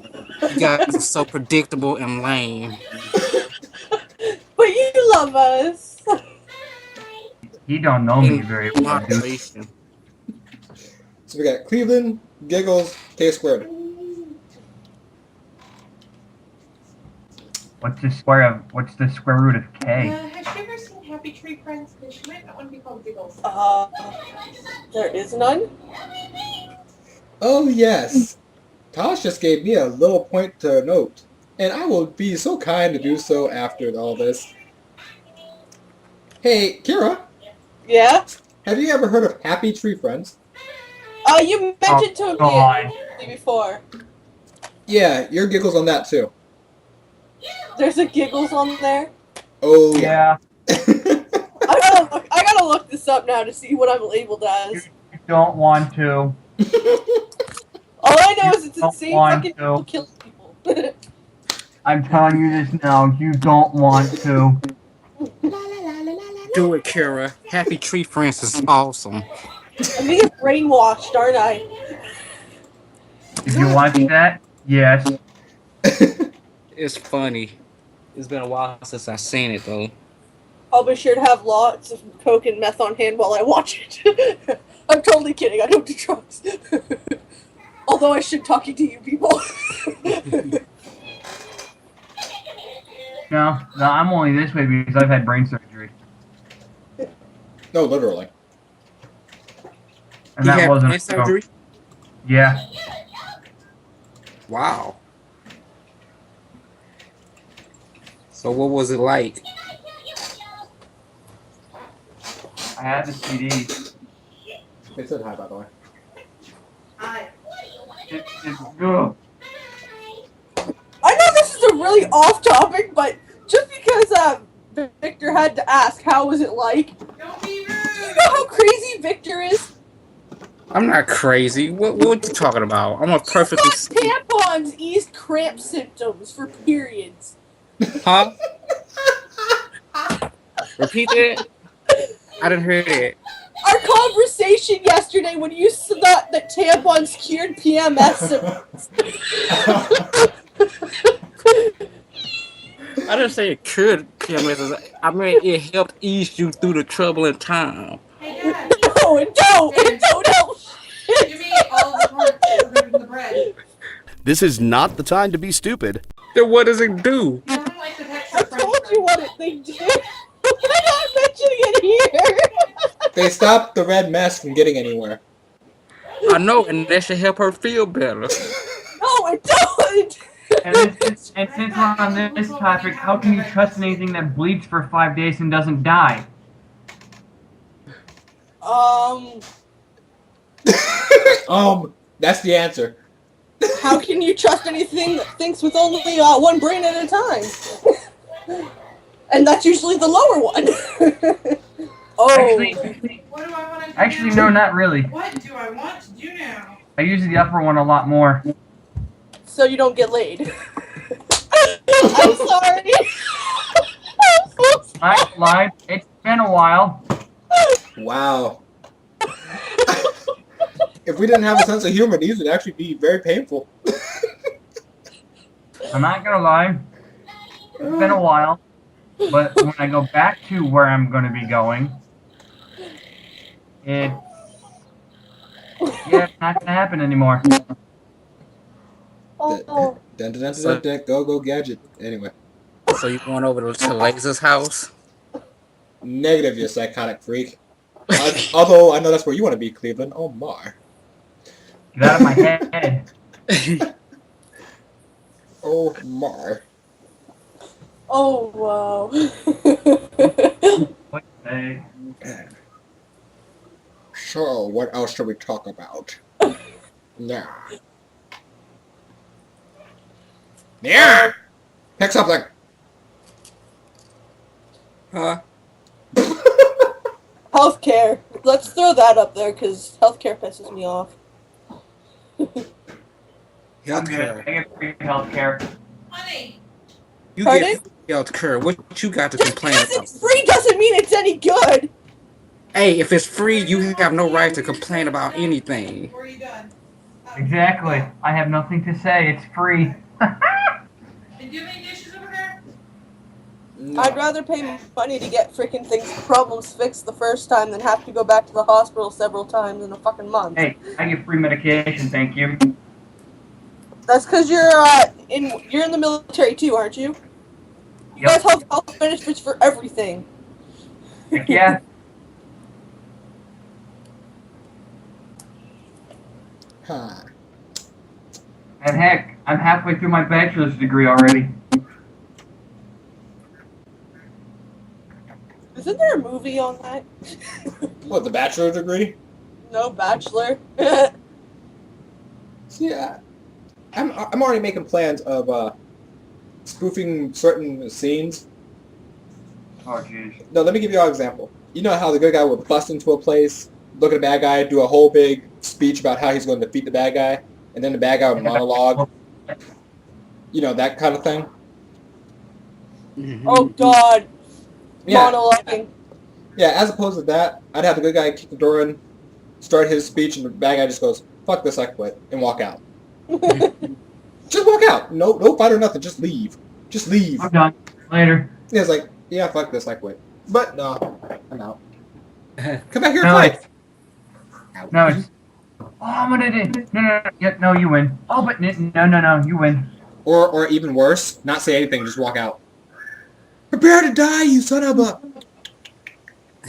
Speaker 7: You guys are so predictable and lame.
Speaker 5: But you love us.
Speaker 2: He don't know me very well, dude.
Speaker 7: Moderation.
Speaker 1: So we got Cleveland, giggles, K squared.
Speaker 2: What's the square root of K?
Speaker 10: Has she ever seen Happy Tree Friends? Because she might not want to be called Giggles.
Speaker 5: There is none?
Speaker 1: Oh, yes. Tosh just gave me a little point to note, and I will be so kind to do so after all this. Hey, Kira.
Speaker 5: Yeah?
Speaker 1: Have you ever heard of Happy Tree Friends?
Speaker 5: You mentioned to me before.
Speaker 1: Yeah, your giggles on that too.
Speaker 5: There's a giggles on there.
Speaker 1: Oh yeah.
Speaker 5: I gotta look this up now to see what I'm labeled as.
Speaker 2: You don't want to.
Speaker 5: All I know is it's
Speaker 2: Don't
Speaker 5: insane
Speaker 2: want
Speaker 5: fucking
Speaker 2: to.
Speaker 5: killing people.
Speaker 2: I'm telling you this now. You don't want to.
Speaker 7: Do it, Kara. Happy Tree Friends is awesome.
Speaker 5: I'm gonna get brainwashed, aren't I?
Speaker 2: Did you watch that? Yes.
Speaker 7: It's funny. It's been a while since I've seen it, though.
Speaker 5: I'll be sure to have lots of coke and meth on hand while I watch it. I'm totally kidding. I don't do drugs. Although I should talking to you people.
Speaker 2: No, I'm only this way because I've had brain surgery.
Speaker 1: No, literally.
Speaker 2: And
Speaker 7: He
Speaker 2: that
Speaker 7: had
Speaker 2: wasn't
Speaker 7: brain surgery?
Speaker 2: Yeah.
Speaker 7: Wow. So what was it like?
Speaker 2: I had the CD.
Speaker 1: They said hi, by the way.
Speaker 2: It's good.
Speaker 5: I know this is a really off topic, but just because Victor had to ask how was it like, do you know how crazy Victor is?
Speaker 7: I'm not crazy. What you talking about? I'm a perfectly...
Speaker 5: Tampons ease cramp symptoms for periods.
Speaker 7: Huh? Repeat that? I didn't hear that.
Speaker 5: Our conversation yesterday when you thought that tampons cured PMS symptoms.
Speaker 7: I didn't say it cured PMS. I mean, it helped ease you through the troubling time.
Speaker 5: No, it don't help.
Speaker 10: Give me all the parts of the bread.
Speaker 6: This is not the time to be stupid.
Speaker 7: Then what does it do?
Speaker 10: I don't like the texture
Speaker 5: I
Speaker 10: of French
Speaker 5: told
Speaker 10: fries.
Speaker 5: you what they did. Why not mentioning it here?
Speaker 1: They stopped the red mess from getting anywhere.
Speaker 7: I know, and that should help her feel better.
Speaker 5: No, it don't.
Speaker 2: And since we're on this topic, how can you trust anything that bleeds for 5 days and doesn't die?
Speaker 1: That's the answer.
Speaker 5: How can you trust anything that thinks with only one brain at a time? And that's usually the lower one.
Speaker 2: Actually,
Speaker 10: What do I want to do
Speaker 2: actually,
Speaker 10: now?
Speaker 2: no, not really.
Speaker 10: What do I want to do now?
Speaker 2: I use the upper one a lot more.
Speaker 5: So you don't get laid. I'm sorry.
Speaker 2: I lied. It's been a while.
Speaker 1: Wow. If we didn't have a sense of humor, these would actually be very painful.
Speaker 2: I'm not gonna lie. It's been a while. But when I go back to where I'm gonna be going, it's not gonna happen anymore.
Speaker 5: Oh.
Speaker 1: Dun, dun, dun, dun, dun, go gadget. Anyway.
Speaker 7: So you going over to Laser's house?
Speaker 1: Negative, you psychotic freak. Although I know that's where you want to be, Cleveland. Oh my.
Speaker 2: Get out of my head.
Speaker 1: Oh my.
Speaker 5: Oh wow.
Speaker 2: Hey.
Speaker 1: So, what else should we talk about? Yeah. Yeah! Pick something!
Speaker 7: Huh?
Speaker 5: Healthcare. Let's throw that up there because healthcare pisses me off.
Speaker 2: I'm good. I get free healthcare.
Speaker 10: Honey.
Speaker 7: You
Speaker 5: Pardon?
Speaker 7: get healthcare. What you got to
Speaker 5: Just
Speaker 7: complain
Speaker 5: because
Speaker 7: about?
Speaker 5: it's free doesn't mean it's any good.
Speaker 7: Hey, if it's free, you have no right to complain about anything.
Speaker 10: Were you done?
Speaker 2: Exactly. I have nothing to say. It's free.
Speaker 10: And do you have any dishes over there?
Speaker 1: No.
Speaker 5: I'd rather pay money to get freaking problems fixed the first time than have to go back to the hospital several times in a fucking month.
Speaker 2: Hey, I get free medication, thank you.
Speaker 5: That's because you're in the military too, aren't you? You guys have health benefits for everything.
Speaker 2: Heck yeah.
Speaker 1: Huh.
Speaker 2: And heck, I'm halfway through my bachelor's degree already.
Speaker 5: Isn't there a movie on that?
Speaker 1: What, the bachelor degree?
Speaker 5: No, Bachelor.
Speaker 1: Yeah. I'm already making plans of spoofing certain scenes.
Speaker 2: Oh jeez.
Speaker 1: No, let me give you an example. You know how the good guy would bust into a place, look at the bad guy, do a whole big speech about how he's going to defeat the bad guy, and then the bad guy would monologue. You know, that kind of thing.
Speaker 5: Oh God.
Speaker 1: Yeah.
Speaker 5: Monologuing.
Speaker 1: Yeah, as opposed to that, I'd have the good guy kick the door in, start his speech, and the bad guy just goes, "Fuck this, I quit," and walk out. Just walk out. No fight or nothing. Just leave. Just leave.
Speaker 2: I'm done. Later.
Speaker 1: Yeah, it's like, yeah, fuck this, I quit. But no, I'm out. Come back here
Speaker 2: No,
Speaker 1: and fight.
Speaker 2: No, it's. Oh, I'm gonna do. No, you win. Oh, but no, you win.
Speaker 1: Or even worse, not say anything, just walk out. Prepare to die, you son of a...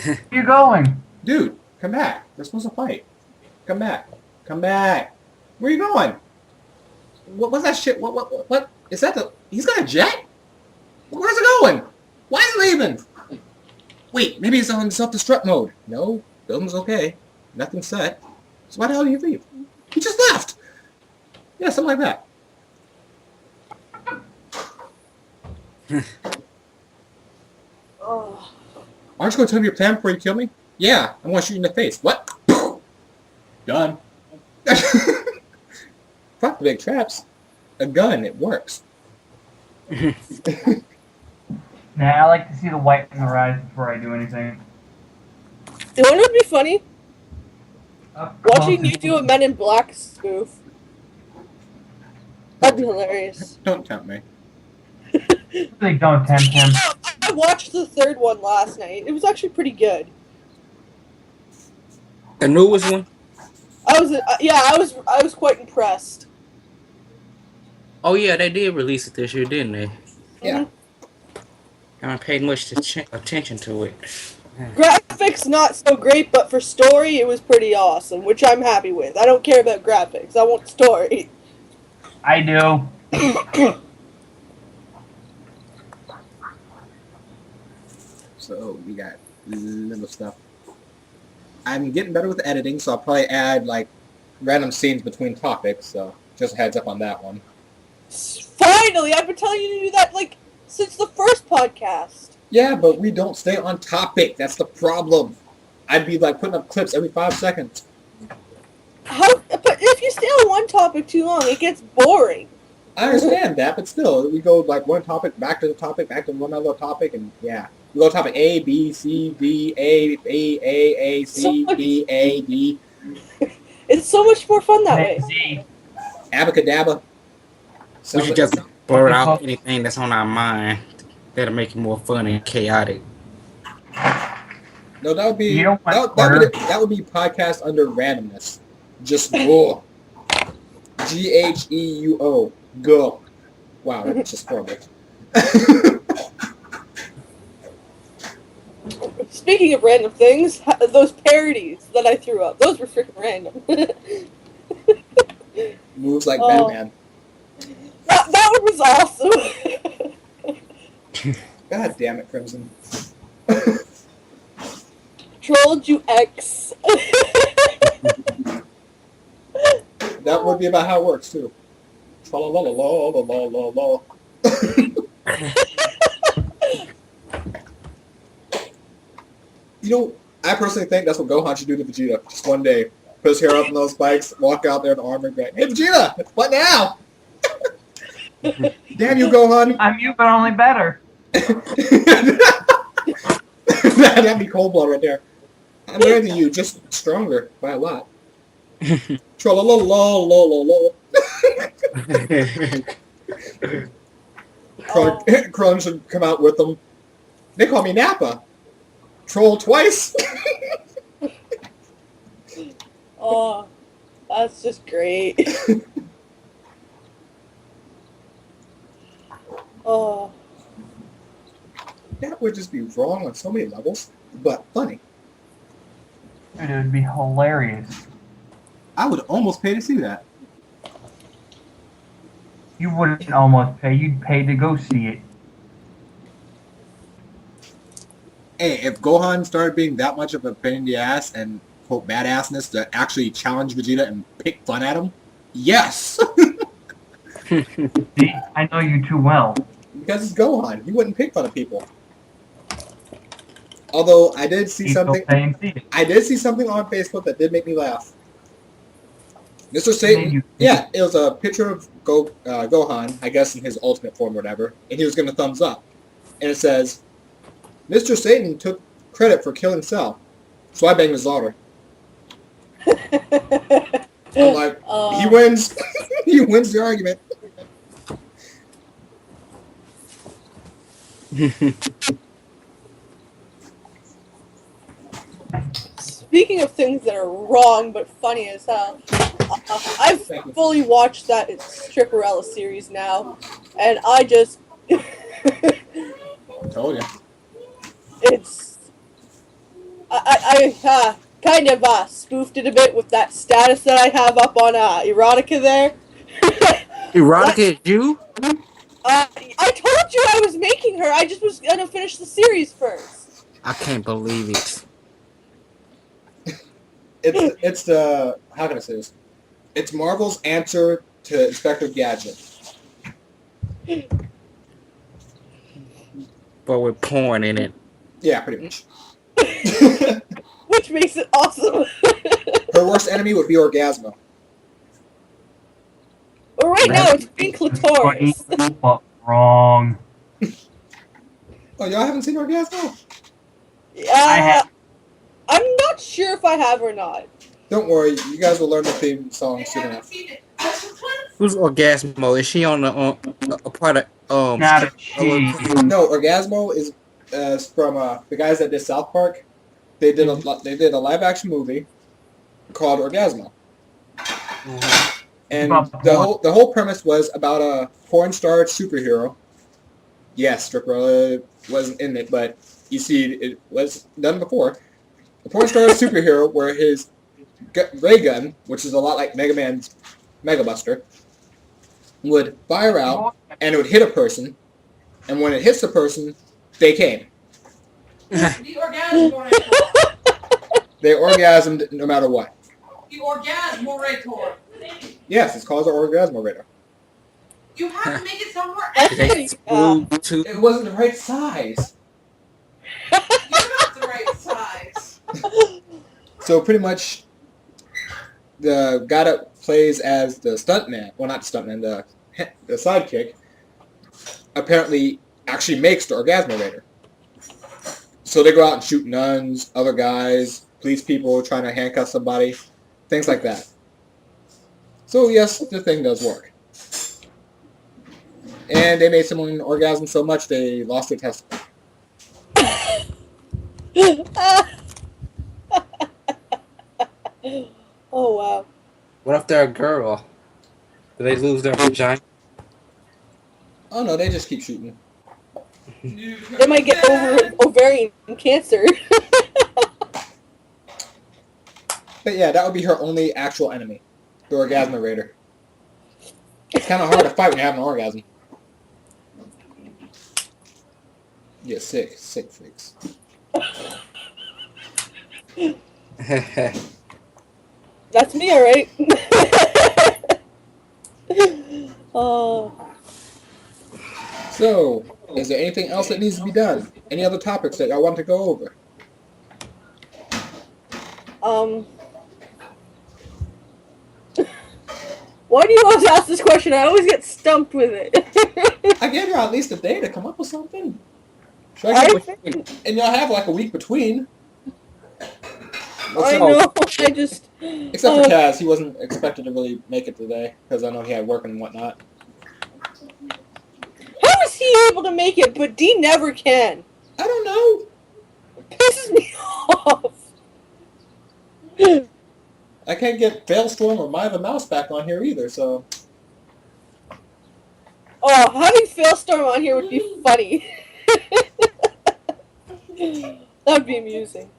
Speaker 2: Where you going?
Speaker 1: Dude, come back. We're supposed to fight. Come back. Come back. Where you going? What's that shit? What? Is that the... He's got a jet? Where's it going? Why is it leaving? Wait, maybe it's on self-destruct mode. No, building's okay. Nothing's set. So why the hell do you leave? He just left! Yeah, something like that.
Speaker 5: Oh.
Speaker 1: Aren't you going to tell me your plan before you kill me? Yeah, I'm going to shoot you in the face. What? Done. Fuck the big traps. A gun, it works.
Speaker 2: Nah, I like to see the white in the rise before I do anything.
Speaker 5: You know what would be funny?
Speaker 2: Up
Speaker 5: Watching
Speaker 2: close.
Speaker 5: you do a Men in Black spoof. That'd be hilarious.
Speaker 1: Don't tempt me.
Speaker 2: They don't tempt him.
Speaker 5: I watched the third one last night. It was actually pretty good.
Speaker 7: The newest one?
Speaker 5: I was quite impressed.
Speaker 7: Oh yeah, they did release it this year, didn't they?
Speaker 1: Yeah.
Speaker 7: I haven't paid much attention to it.
Speaker 5: Graphics not so great, but for story it was pretty awesome, which I'm happy with. I don't care about graphics. I want story.
Speaker 2: I do.
Speaker 1: So we got little stuff. I'm getting better with editing, so I'll probably add like random scenes between topics. So just a heads up on that one.
Speaker 5: Finally, I've been telling you to do that like since the first podcast.
Speaker 1: Yeah, but we don't stay on topic. That's the problem. I'd be like putting up clips every 5 seconds.
Speaker 5: But if you stay on one topic too long, it gets boring.
Speaker 1: I understand that, but still, we go like one topic, back to the topic, back to one other topic, and yeah. We go topic A, B, C, D, A, C, B, A, D.
Speaker 5: It's so much more fun that way.
Speaker 1: Abacadabra.
Speaker 7: We should just blur out anything that's on our mind. That'll make it more fun and chaotic.
Speaker 1: No, that would be
Speaker 2: that
Speaker 1: would be podcast under randomness. Just go. GHEUO. Go. Wow, that's just horrible.
Speaker 5: Speaking of random things, those parodies that I threw up, those were freaking random.
Speaker 1: Moves like Batman.
Speaker 5: That one was awesome.
Speaker 1: God damn it, Crimson.
Speaker 5: Trolled you X.
Speaker 1: That would be about how it works, too. Tra-la-la-la-la-la-la-la. You know, I personally think that's what Gohan should do to Vegeta. Just one day. Put his hair up in those spikes, walk out there in the armor and be like, "Hey, Vegeta! What now?" Damn you, Gohan.
Speaker 2: I'm you, but only better.
Speaker 1: That'd be cold blood right there. I'm better than you, just stronger by a lot. Tra-la-la-la-la-la-la. Krillin should come out with them. They call me Nappa. Troll twice.
Speaker 5: Oh, that's just great. Oh.
Speaker 1: That would just be wrong on so many levels, but funny.
Speaker 2: It would be hilarious.
Speaker 1: I would almost pay to see that.
Speaker 2: You wouldn't almost pay. You'd pay to go see it.
Speaker 1: Hey, if Gohan started being that much of a pain in the ass and quote badassness to actually challenge Vegeta and pick fun at him, yes.
Speaker 2: See, I know you too well.
Speaker 1: Because it's Gohan, he wouldn't pick fun of people. Although I did see something. I did see something on Facebook that did make me laugh. Mr. Satan, yeah, it was a picture of Gohan, I guess in his ultimate form or whatever, and he was gonna thumbs up. And it says, Mr. Satan took credit for killing Cell, so I banged his daughter. I'm like, he wins. He wins the argument.
Speaker 5: Speaking of things that are wrong but funny as hell, I've fully watched that Stripperella series now, and I just...
Speaker 1: Told you.
Speaker 5: It's... I kind of spoofed it a bit with that status that I have up on Erotica there.
Speaker 7: Erotica is you?
Speaker 5: I told you I was making her. I just was gonna finish the series first.
Speaker 7: I can't believe it.
Speaker 1: It's the, how can I say this? It's Marvel's answer to Inspector Gadget.
Speaker 7: But with porn in it.
Speaker 1: Yeah, pretty much.
Speaker 5: Which makes it awesome.
Speaker 1: Her worst enemy would be Orgasmo.
Speaker 5: Well, right now it's Pink Clitoris.
Speaker 2: But wrong.
Speaker 1: Oh, y'all haven't seen Orgasmo?
Speaker 2: I have.
Speaker 5: I'm not sure if I have or not.
Speaker 1: Don't worry, you guys will learn the theme song soon enough.
Speaker 7: Who's Orgasmo? Is she on the a part of
Speaker 2: Not a she.
Speaker 1: No, Orgasmo is from the guys that did South Park. They did a live action movie called Orgasmo. And the whole premise was about a porn star superhero. Yes, Stripperella wasn't in it, but you see, it was done before. The porn star superhero, where his ray gun, which is a lot like Mega Man's Mega Buster, would fire out and it would hit a person, and when it hits the person, they came.
Speaker 10: The orgasmorator.
Speaker 1: They orgasmed no matter what.
Speaker 10: The orgasmorator.
Speaker 1: Yes, it's called the Orgasmorator.
Speaker 10: You have to make it somewhere else.
Speaker 1: It wasn't the right size.
Speaker 10: You're not the right size.
Speaker 1: So pretty much, the guy that plays as the stuntman, well not the stuntman, the sidekick, apparently actually makes the Orgasmorator. So they go out and shoot nuns, other guys, police people trying to handcuff somebody, things like that. So yes, the thing does work. And they made someone orgasm so much they lost their testicle.
Speaker 5: Oh wow.
Speaker 7: What if they're a girl? Do they lose their vagina?
Speaker 1: Oh no, they just keep shooting.
Speaker 5: They might get ovarian cancer.
Speaker 1: But yeah, that would be her only actual enemy, the Orgasmorator. It's kind of hard to fight when you have an orgasm. Yeah, sick freaks.
Speaker 5: That's me, alright. Oh.
Speaker 1: So, is there anything else that needs to be done? Any other topics that I want to go over?
Speaker 5: Why do you always ask this question? I always get stumped with it.
Speaker 1: I gave y'all at least a day to come up with something. And y'all have like a week between.
Speaker 5: I know, I just...
Speaker 1: Except for Kaz, he wasn't expected to really make it today, because I know he had work and whatnot.
Speaker 5: How is he able to make it, but D never can?
Speaker 1: I don't know.
Speaker 5: It pisses me off.
Speaker 1: I can't get Failstorm or Maya the Mouse back on here either, so...
Speaker 5: Oh, having Failstorm on here would be funny. That would be amusing.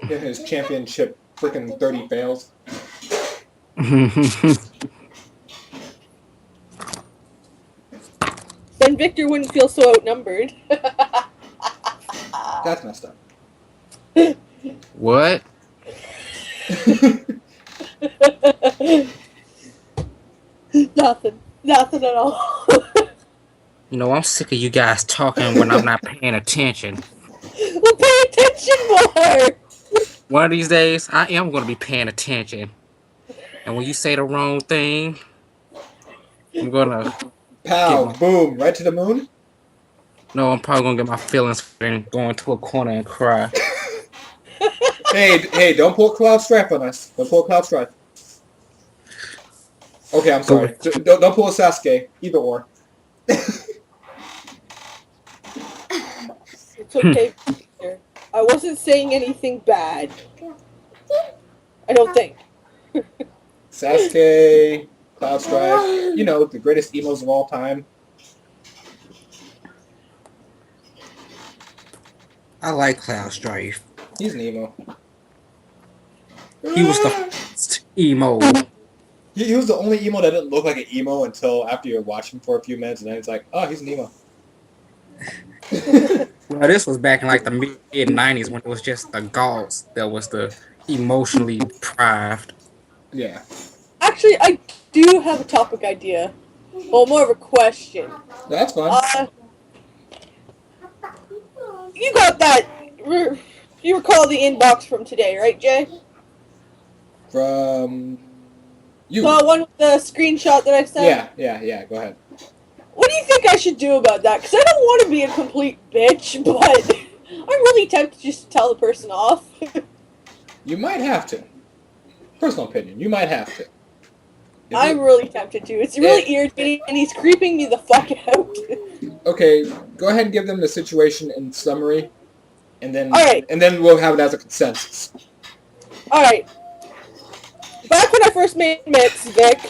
Speaker 1: Get his championship freaking 30 fails.
Speaker 5: Then Victor wouldn't feel so outnumbered.
Speaker 1: That's messed up.
Speaker 7: What?
Speaker 5: Nothing at all.
Speaker 7: You know, I'm sick of you guys talking when I'm not paying attention.
Speaker 5: Well, pay attention more!
Speaker 7: One of these days, I am going to be paying attention. And when you say the wrong thing, I'm gonna
Speaker 1: Pow, boom, right to the moon?
Speaker 7: I'm probably gonna get my feelings hurt and go into a corner and cry.
Speaker 1: Hey, don't pull Cloud Strife on us. Don't pull Cloud Strife. Okay, I'm sorry. Don't pull a Sasuke. Either or.
Speaker 5: It's okay. I wasn't saying anything bad. I don't think.
Speaker 1: Sasuke, Cloud Strife, you know, the greatest emos of all time.
Speaker 7: I like Cloud Strife.
Speaker 1: He's an emo.
Speaker 7: He was the first emo.
Speaker 1: He was the only emo that didn't look like an emo until after you watch him for a few minutes, and then it's like, oh, he's an emo.
Speaker 7: Well, this was back in like the mid-90s when it was just the goths that was the emotionally deprived.
Speaker 1: Yeah.
Speaker 5: Actually, I do have a topic idea. Well, more of a question.
Speaker 1: That's fine.
Speaker 5: You got that. You recall the inbox from today, right, Jay?
Speaker 1: From you.
Speaker 5: The one with the screenshot that I sent?
Speaker 1: Yeah, go ahead.
Speaker 5: What do you think I should do about that? Because I don't want to be a complete bitch, but I'm really tempted just to tell the person off.
Speaker 1: You might have to. Personal opinion, you might have to.
Speaker 5: I'm really tempted to. It's really irritating, and he's creeping me the fuck out.
Speaker 1: Okay, go ahead and give them the situation in summary, and then
Speaker 5: Alright.
Speaker 1: and then we'll have it as a consensus.
Speaker 5: Alright. Back when I first made Mix, Vic,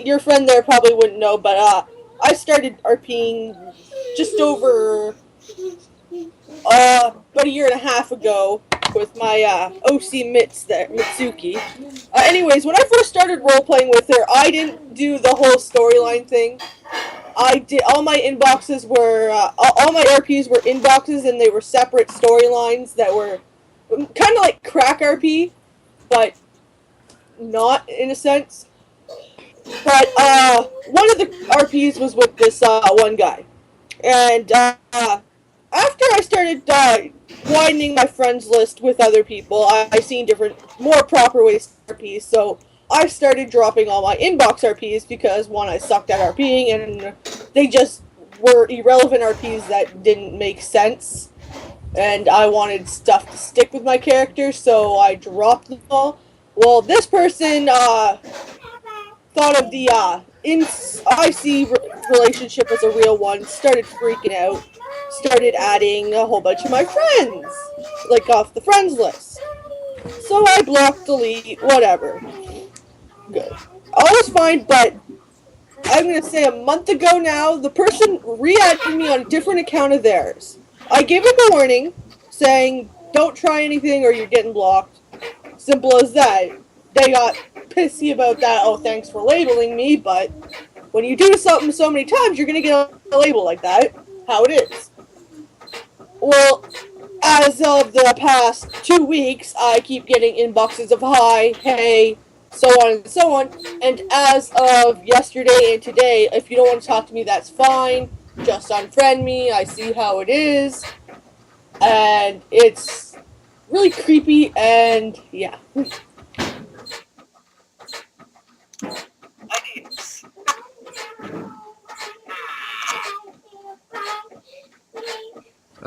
Speaker 5: your friend there probably wouldn't know, but I started RPing just over about a year and a half ago with my OC Mitz there, Mitsuki. Anyways, when I first started role-playing with her, I didn't do the whole storyline thing. I did, all my inboxes were, all my RPs were inboxes, and they were separate storylines that were kind of like crack RP, but not in a sense. But one of the RPs was with this one guy, and after I started widening my friends list with other people, I seen different, more proper ways to RP. So I started dropping all my inbox RPs because one, I sucked at RPing, and they just were irrelevant RPs that didn't make sense. And I wanted stuff to stick with my character, so I dropped them all. Well, this person thought of the IC relationship as a real one, started freaking out, started adding a whole bunch of my friends, like off the friends list. So I blocked, delete, whatever. Good. All was fine, but I'm going to say a month ago now, the person re-added me on a different account of theirs. I gave them a warning, saying, don't try anything or you're getting blocked. Simple as that. They got pissy about that, oh, thanks for labeling me, but when you do something so many times, you're going to get a label like that. How it is. Well, as of the past 2 weeks, I keep getting inboxes of hi, hey, so on and so on, and as of yesterday and today, if you don't want to talk to me, that's fine. Just unfriend me, I see how it is, and it's really creepy, and yeah.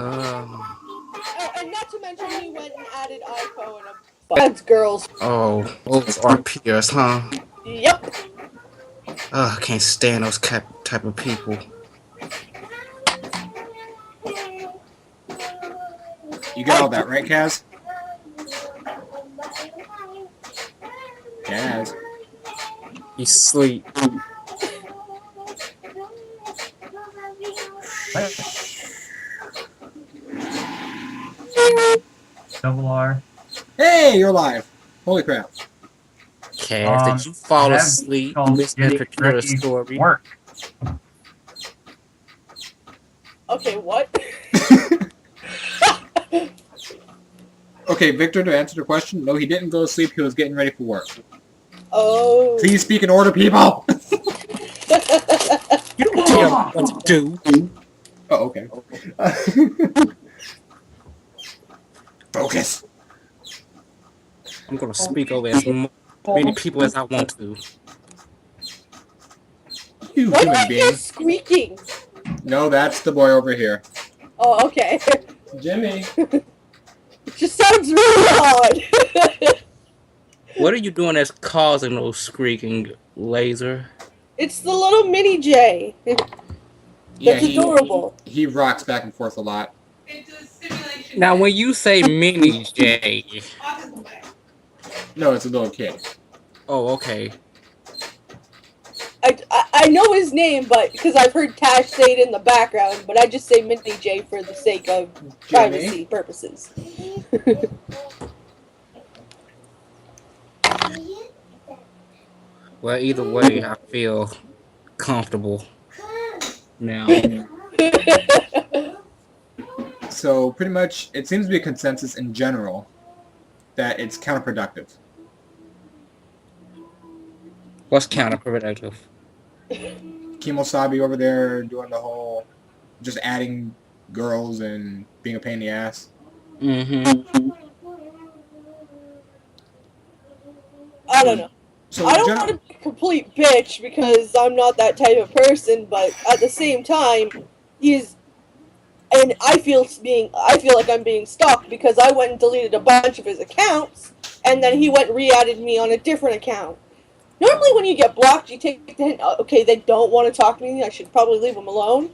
Speaker 5: Oh, and not to mention he went and added Aiko and a bunch of girls.
Speaker 7: Oh, those are peers, huh?
Speaker 5: Yep.
Speaker 7: I can't stand those type of people.
Speaker 1: You got all that right, Kaz? Kaz.
Speaker 7: He's asleep.
Speaker 2: Double R.
Speaker 1: Hey, you're live. Holy crap.
Speaker 7: Kaz, did you fall asleep listening to the story?
Speaker 2: Work.
Speaker 5: Okay, what?
Speaker 1: Okay, Victor, to answer the question, no, he didn't go to sleep. He was getting ready for work.
Speaker 5: Oh.
Speaker 1: Please speak in order, people!
Speaker 7: You don't tell me what to do.
Speaker 1: Oh, okay. Focus.
Speaker 7: I'm gonna speak over as many people as I want to.
Speaker 1: You
Speaker 5: Why do I
Speaker 1: human
Speaker 5: hear
Speaker 1: being.
Speaker 5: squeaking?
Speaker 1: No, that's the boy over here.
Speaker 5: Oh, okay.
Speaker 1: Jimmy.
Speaker 5: It just sounds really odd.
Speaker 7: What are you doing that's causing those squeaking, Laser?
Speaker 5: It's the little mini J.
Speaker 1: Yeah,
Speaker 5: That's adorable.
Speaker 1: he rocks back and forth a lot.
Speaker 10: It's a simulation.
Speaker 7: Now, when you say mini J,
Speaker 10: Autism thing.
Speaker 1: No, it's a little kid.
Speaker 7: oh, okay.
Speaker 5: I know his name, but because I've heard Tash say it in the background, but I just say Mini J for the sake of privacy purposes.
Speaker 7: Well, either way, I feel comfortable now.
Speaker 1: So pretty much, it seems to be a consensus in general that it's counterproductive.
Speaker 7: What's counterproductive?
Speaker 1: Kimosabi over there doing the whole, just adding girls and being a pain in the ass.
Speaker 7: Mm-hmm.
Speaker 5: I don't know.
Speaker 1: So
Speaker 5: I don't want to be a complete bitch because I'm not that type of person, but at the same time, and I feel like I'm being stalked because I went and deleted a bunch of his accounts, and then he went and re-added me on a different account. Normally when you get blocked, you take the hint, okay, they don't want to talk to me, I should probably leave them alone.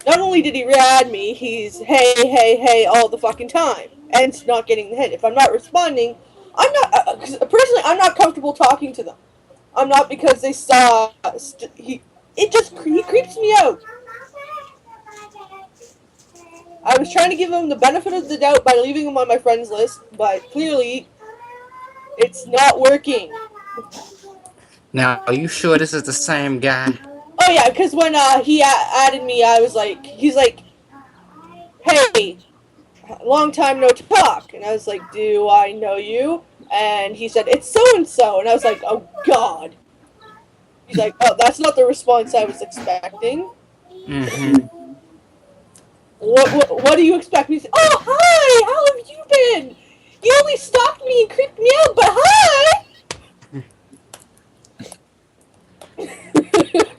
Speaker 5: Not only did he re-add me, he's hey all the fucking time, and not getting the hint. If I'm not responding, I'm not, personally, I'm not comfortable talking to them. I'm not because they saw, he creeps me out. I was trying to give him the benefit of the doubt by leaving him on my friends list, but clearly, it's not working.
Speaker 7: Now, are you sure this is the same guy?
Speaker 5: Oh yeah, because when he added me, I was like, he's like, hey, long time no talk. And I was like, do I know you? And he said, it's so-and-so. And I was like, oh god. He's like, oh, that's not the response I was expecting.
Speaker 7: Mm-hmm.
Speaker 5: What do you expect me to say? Oh, hi! How have you been? You only stalked me and creeped me out, but hi!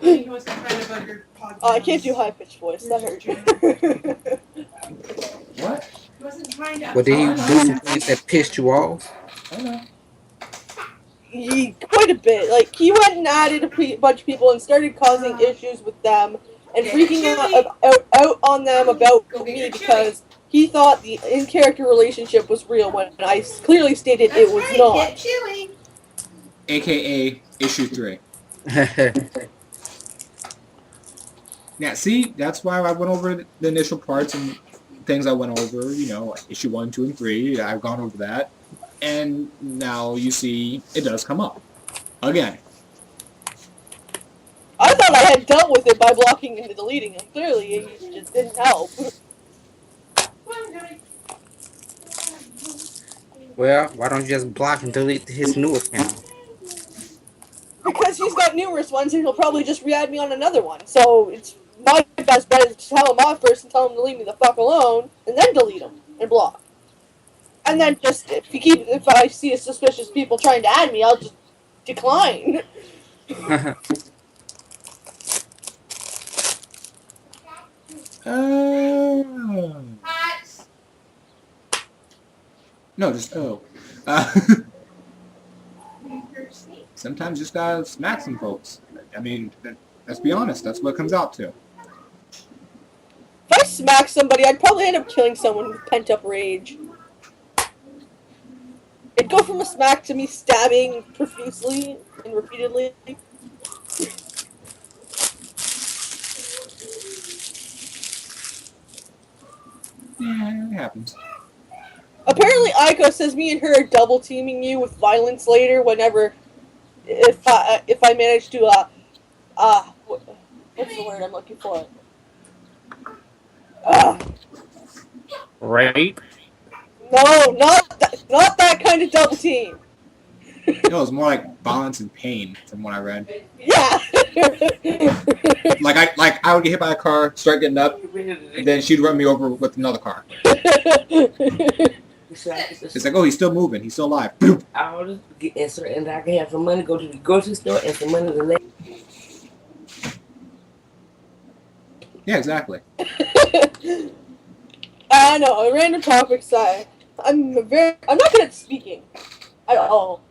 Speaker 10: He was complaining about your podcast.
Speaker 5: Oh, I can't do high-pitched voice. That hurt.
Speaker 1: What?
Speaker 10: He wasn't trying to.
Speaker 7: Well, did he do some things that pissed you off?
Speaker 1: I don't know.
Speaker 5: Quite a bit. Like, he went and added a bunch of people and started causing issues with them and freaking out on them about me because he thought the in-character relationship was real when I clearly stated it was not.
Speaker 1: AKA issue 3. Yeah, see, that's why I went over the initial parts and things I went over, you know, like issue 1, 2, and 3. I've gone over that. And now you see it does come up. Again.
Speaker 5: I thought I had dealt with it by blocking and deleting him. Clearly, it just didn't help.
Speaker 7: Well, why don't you just block and delete his new account?
Speaker 5: Because he's got numerous ones and he'll probably just re-add me on another one. So it's my best bet is to tell him off first and tell him to leave me the fuck alone, and then delete him and block. And then just, if I see suspicious people trying to add me, I'll just decline.
Speaker 1: No, just sometimes you just gotta smack some folks. I mean, let's be honest, that's what it comes out to.
Speaker 5: If I smack somebody, I'd probably end up killing someone with pent-up rage. It'd go from a smack to me stabbing profusely and repeatedly.
Speaker 1: Yeah, it happens.
Speaker 5: Apparently, Aiko says me and her are double teaming you with violence later. Whenever, if I manage to what's the word I'm looking for?
Speaker 7: Rape?
Speaker 5: No, not that kind of double team.
Speaker 1: No, it's more like violence and pain, from what I read.
Speaker 5: Yeah.
Speaker 1: like I would get hit by a car, start getting up, and then she'd run me over with another car. It's like, oh, he's still moving. He's still alive. Boop.
Speaker 11: I'll get answer, and I can have some money, go to the grocery store, and some money to lay.
Speaker 1: Yeah, exactly.
Speaker 5: I know, random topics. I'm not good at speaking at all.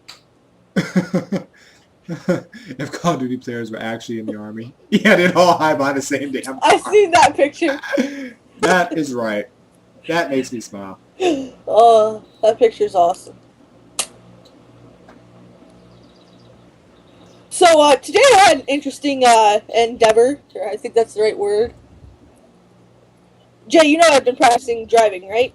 Speaker 1: If Call of Duty players were actually in the army, yeah, they'd all hide behind the same damn car.
Speaker 5: I seen that picture.
Speaker 1: That is right. That makes me smile.
Speaker 5: Oh, that picture's awesome. So today I had an interesting endeavor. I think that's the right word. Jay, you know I've been practicing driving, right?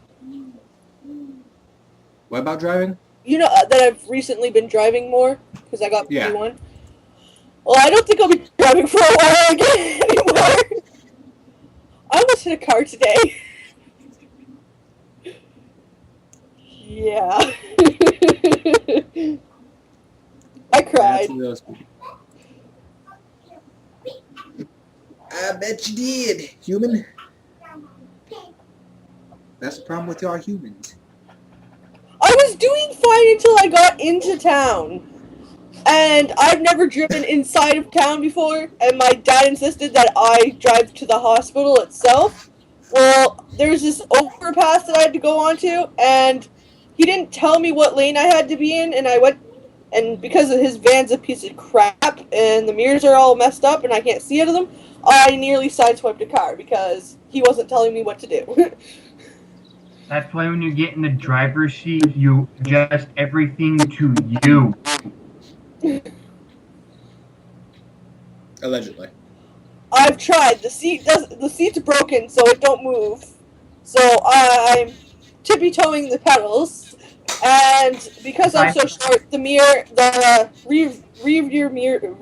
Speaker 1: What about driving?
Speaker 5: You know that I've recently been driving more because I got
Speaker 1: Yeah.
Speaker 5: P1. Well, I don't think I'll be driving for a while again anymore. I almost hit a car today. Yeah. I cried.
Speaker 1: I bet you did, human. That's the problem with y'all humans.
Speaker 5: I was doing fine until I got into town. And I've never driven inside of town before, and my dad insisted that I drive to the hospital itself. Well, there was this overpass that I had to go onto, and he didn't tell me what lane I had to be in, and I went, and because of his van's a piece of crap, and the mirrors are all messed up, and I can't see out of them, I nearly sideswiped a car, because he wasn't telling me what to do.
Speaker 2: That's why when you get in the driver's seat, you adjust everything to you.
Speaker 1: Allegedly.
Speaker 5: I've tried. The seat's broken, so it don't move. So I'm tippy-toeing the pedals, and because I'm so short, the rear view mirror,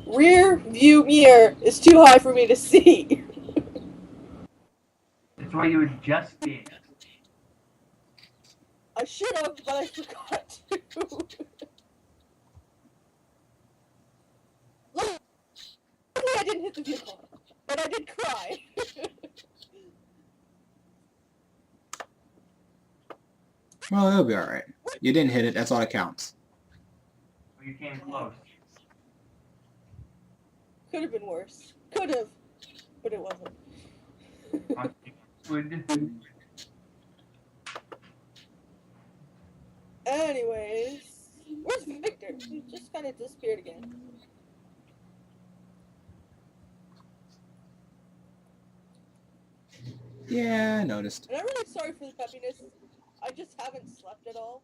Speaker 5: rear view mirror is too high for me to see.
Speaker 2: That's why you adjust it.
Speaker 5: I should have, but I forgot to. Luckily, I didn't hit the vehicle, but I did cry.
Speaker 1: Well, it'll be alright. You didn't hit it, that's all that counts.
Speaker 2: You came close.
Speaker 5: Could have been worse. Could have, but it wasn't. Anyways, where's Victor? He just kind of disappeared again.
Speaker 1: Yeah, I noticed.
Speaker 5: And I'm really sorry for the peppiness. I just haven't slept at all.